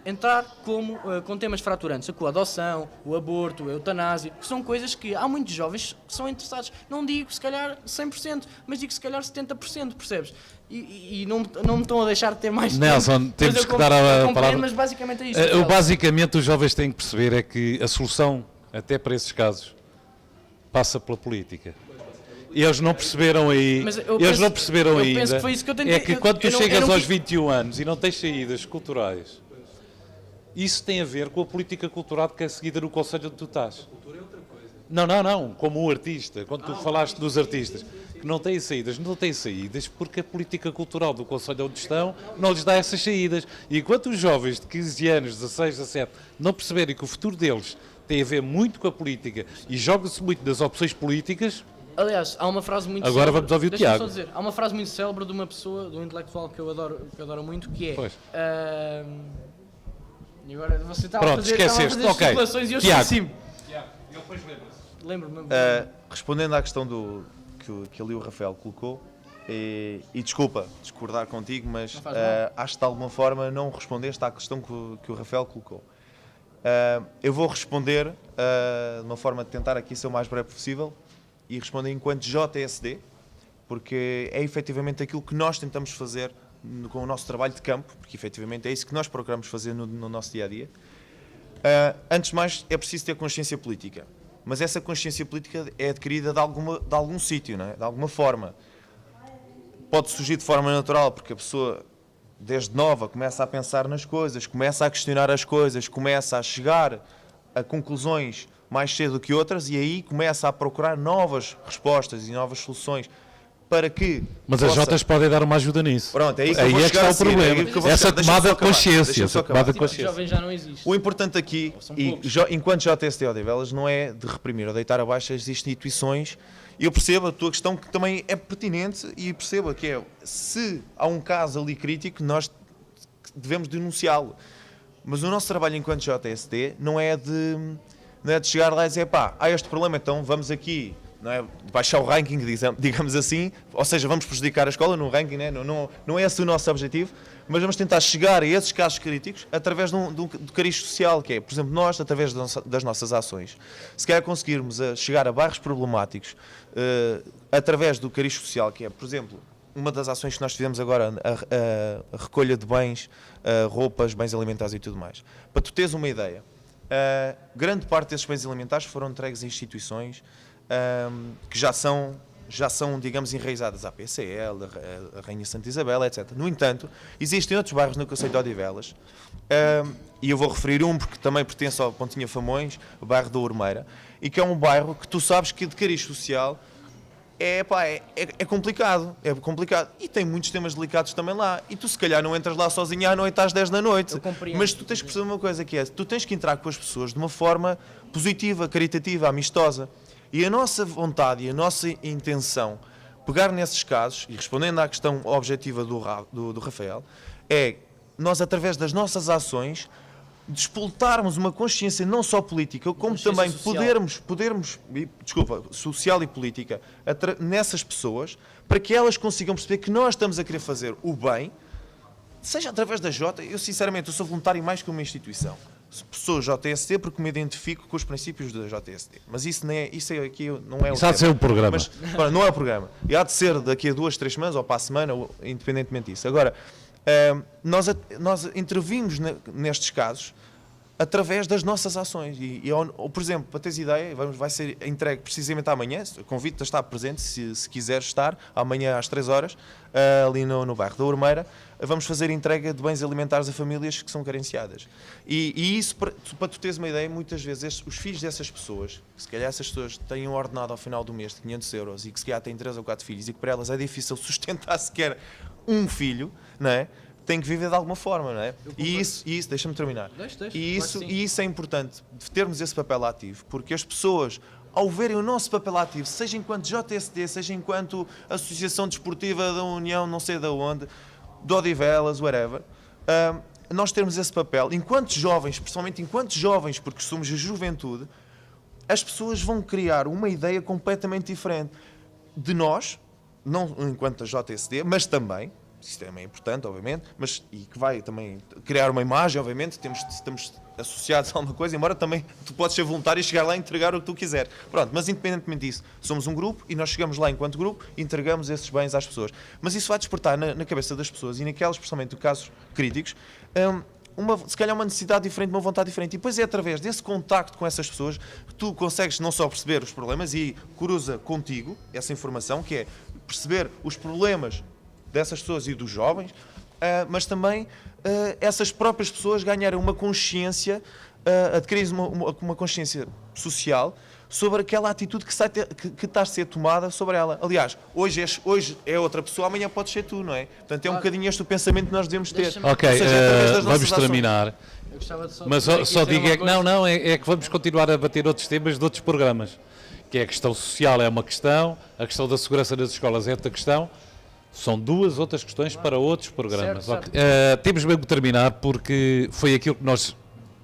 entrar com temas fraturantes, a adoção, o aborto, a eutanásia, que são coisas que há muitos jovens que são interessados. Não digo se calhar 100%, mas digo se calhar 70%, percebes? E não me estão a deixar de ter mais Nelson, tempo. temos que dar a palavra. Mas basicamente é isto. Basicamente, os jovens têm que perceber é que a solução, até para esses casos, passa pela política. E eles não perceberam aí, ainda, foi isso que eu tentei, é que quando tu chegas aos 21 anos e não tens saídas culturais, isso tem a ver com a política cultural que é seguida no conselho onde tu estás. A cultura é outra coisa. Não, como um artista, quando tu falaste dos artistas, que não têm saídas porque a política cultural do conselho onde estão não lhes dá essas saídas. E enquanto os jovens de 15 anos, 16, 17, não perceberem que o futuro deles tem a ver muito com a política e joga-se muito das opções políticas. Aliás, há uma frase muito Agora célebre, vamos ouvir o Tiago. só dizer, há uma frase muito célebre de uma pessoa, de um intelectual que eu adoro muito, que é... e agora você estava a fazer especulações e eu esqueci-me. Tiago, eu depois lembro-se. Lembro-me. Respondendo à questão que ali o Rafael colocou, e desculpa discordar contigo, mas acho que de alguma forma não respondeste à questão que o Rafael colocou. Eu vou responder de uma forma de tentar aqui ser o mais breve possível e responder enquanto JSD, porque é efetivamente aquilo que nós tentamos fazer com o nosso trabalho de campo, porque efetivamente é isso que nós procuramos fazer no nosso dia-a-dia. Antes de mais, é preciso ter consciência política, mas essa consciência política é adquirida de algum sítio, não é? De alguma forma. Pode surgir de forma natural, porque a pessoa, desde nova, começa a pensar nas coisas, começa a questionar as coisas, começa a chegar a conclusões mais cedo que outras e aí começa a procurar novas respostas e novas soluções para que... Mas as Jotas podem dar uma ajuda nisso. Pronto, é aí que eu vou é que está o problema. Essa tomada de consciência. Jovem já não existe. O importante aqui, enquanto JST Odivelas, não é de reprimir ou deitar abaixo as instituições. Eu percebo a tua questão, que também é pertinente, e percebo que é, se há um caso ali crítico, nós devemos denunciá-lo. Mas o nosso trabalho enquanto JST não é de chegar lá e dizer, há este problema, então vamos aqui, não é, baixar o ranking, digamos assim, ou seja, vamos prejudicar a escola no ranking, né? Não é esse o nosso objetivo, mas vamos tentar chegar a esses casos críticos através do cariz social, que é, por exemplo, nós, através das nossas ações, se quer conseguirmos chegar a bairros problemáticos através do cariz social, que é, por exemplo, uma das ações que nós fizemos agora, a recolha de bens, roupas, bens alimentares e tudo mais. Para tu teres uma ideia, grande parte desses bens alimentares foram entregues a instituições que já são, digamos, enraizadas à PCL, a Rainha Santa Isabel, etc. No entanto, existem outros bairros no concelho de Odivelas, e eu vou referir um porque também pertence ao Pontinha Famões, o bairro da Ormeira, e que é um bairro que tu sabes que de cariz social é complicado, e tem muitos temas delicados também lá, e tu se calhar não entras lá sozinho à noite às 10 da noite, mas tu tens que perceber uma coisa, que é, tu tens que entrar com as pessoas de uma forma positiva, caritativa, amistosa, e a nossa vontade e a nossa intenção, pegar nesses casos, e respondendo à questão objetiva do Rafael, é nós, através das nossas ações, despoltarmos uma consciência não só política, como também podermos, social e política, nessas pessoas, para que elas consigam perceber que nós estamos a querer fazer o bem, seja através da Jota. Eu sinceramente, eu sou voluntário mais que uma instituição. Sou JST porque me identifico com os princípios da JST. Mas isso aqui não é o Isso há de ser o programa. Mas, não é o programa. E há de ser daqui a 2, 3 semanas ou para a semana, independentemente disso. Agora, nós intervimos nestes casos através das nossas ações. Ou, por exemplo, para teres ideia, vai ser entregue precisamente amanhã, convido-te a estar presente, se quiseres estar, amanhã às 3 horas, ali no bairro da Urmeira, vamos fazer entrega de bens alimentares a famílias que são carenciadas. E isso, para tu teres uma ideia, muitas vezes os filhos dessas pessoas, que se calhar essas pessoas têm um ordenado ao final do mês de 500 euros e que se calhar têm 3 ou 4 filhos e que para elas é difícil sustentar sequer um filho, não é? Tem que viver de alguma forma, não é? E isso deixa-me terminar. E isso é importante, de termos esse papel ativo, porque as pessoas, ao verem o nosso papel ativo, seja enquanto JSD, seja enquanto Associação Desportiva da União, não sei de onde, de Odivelas, whatever, nós termos esse papel, enquanto jovens, principalmente enquanto jovens, porque somos a juventude, as pessoas vão criar uma ideia completamente diferente de nós, não enquanto a JSD, mas também, isso também é importante, obviamente, e que vai também criar uma imagem, obviamente, estamos associados a alguma coisa, embora também tu podes ser voluntário e chegar lá e entregar o que tu quiser. Pronto, mas independentemente disso, somos um grupo e nós chegamos lá enquanto grupo e entregamos esses bens às pessoas. Mas isso vai despertar na cabeça das pessoas e naquelas, principalmente, casos críticos, se calhar uma necessidade diferente, uma vontade diferente. E depois é através desse contacto com essas pessoas que tu consegues não só perceber os problemas e cruza contigo essa informação, que é perceber os problemas dessas pessoas e dos jovens, mas também essas próprias pessoas ganharem uma consciência, adquirirem uma consciência social sobre aquela atitude que está a ser tomada sobre ela. Aliás, hoje é outra pessoa, amanhã podes ser tu, não é? Portanto, é um bocadinho este o pensamento que nós devemos ter. Ok, Ou seja, através das vamos nossas terminar. Eu gostava de Mas dizer só aqui digo uma é que coisa. é que vamos continuar a bater outros temas de outros programas. Que é a questão social é uma questão, a questão da segurança nas escolas é outra questão. São duas outras questões para outros programas. Certo. Temos mesmo que terminar porque foi aquilo que nós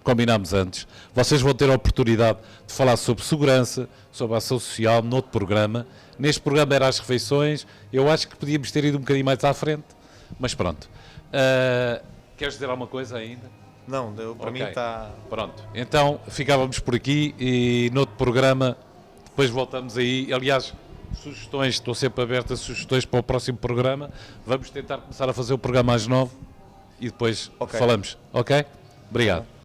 combinámos antes. Vocês vão ter a oportunidade de falar sobre segurança, sobre a ação social, noutro programa. Neste programa era as refeições. Eu acho que podíamos ter ido um bocadinho mais à frente, mas pronto. Queres dizer alguma coisa ainda? Não, para mim está... Pronto. Então ficávamos por aqui e noutro programa depois voltamos aí. Aliás, sugestões, estou sempre aberto a sugestões para o próximo programa. Vamos tentar começar a fazer o programa às 9 e depois falamos. Ok? Obrigado.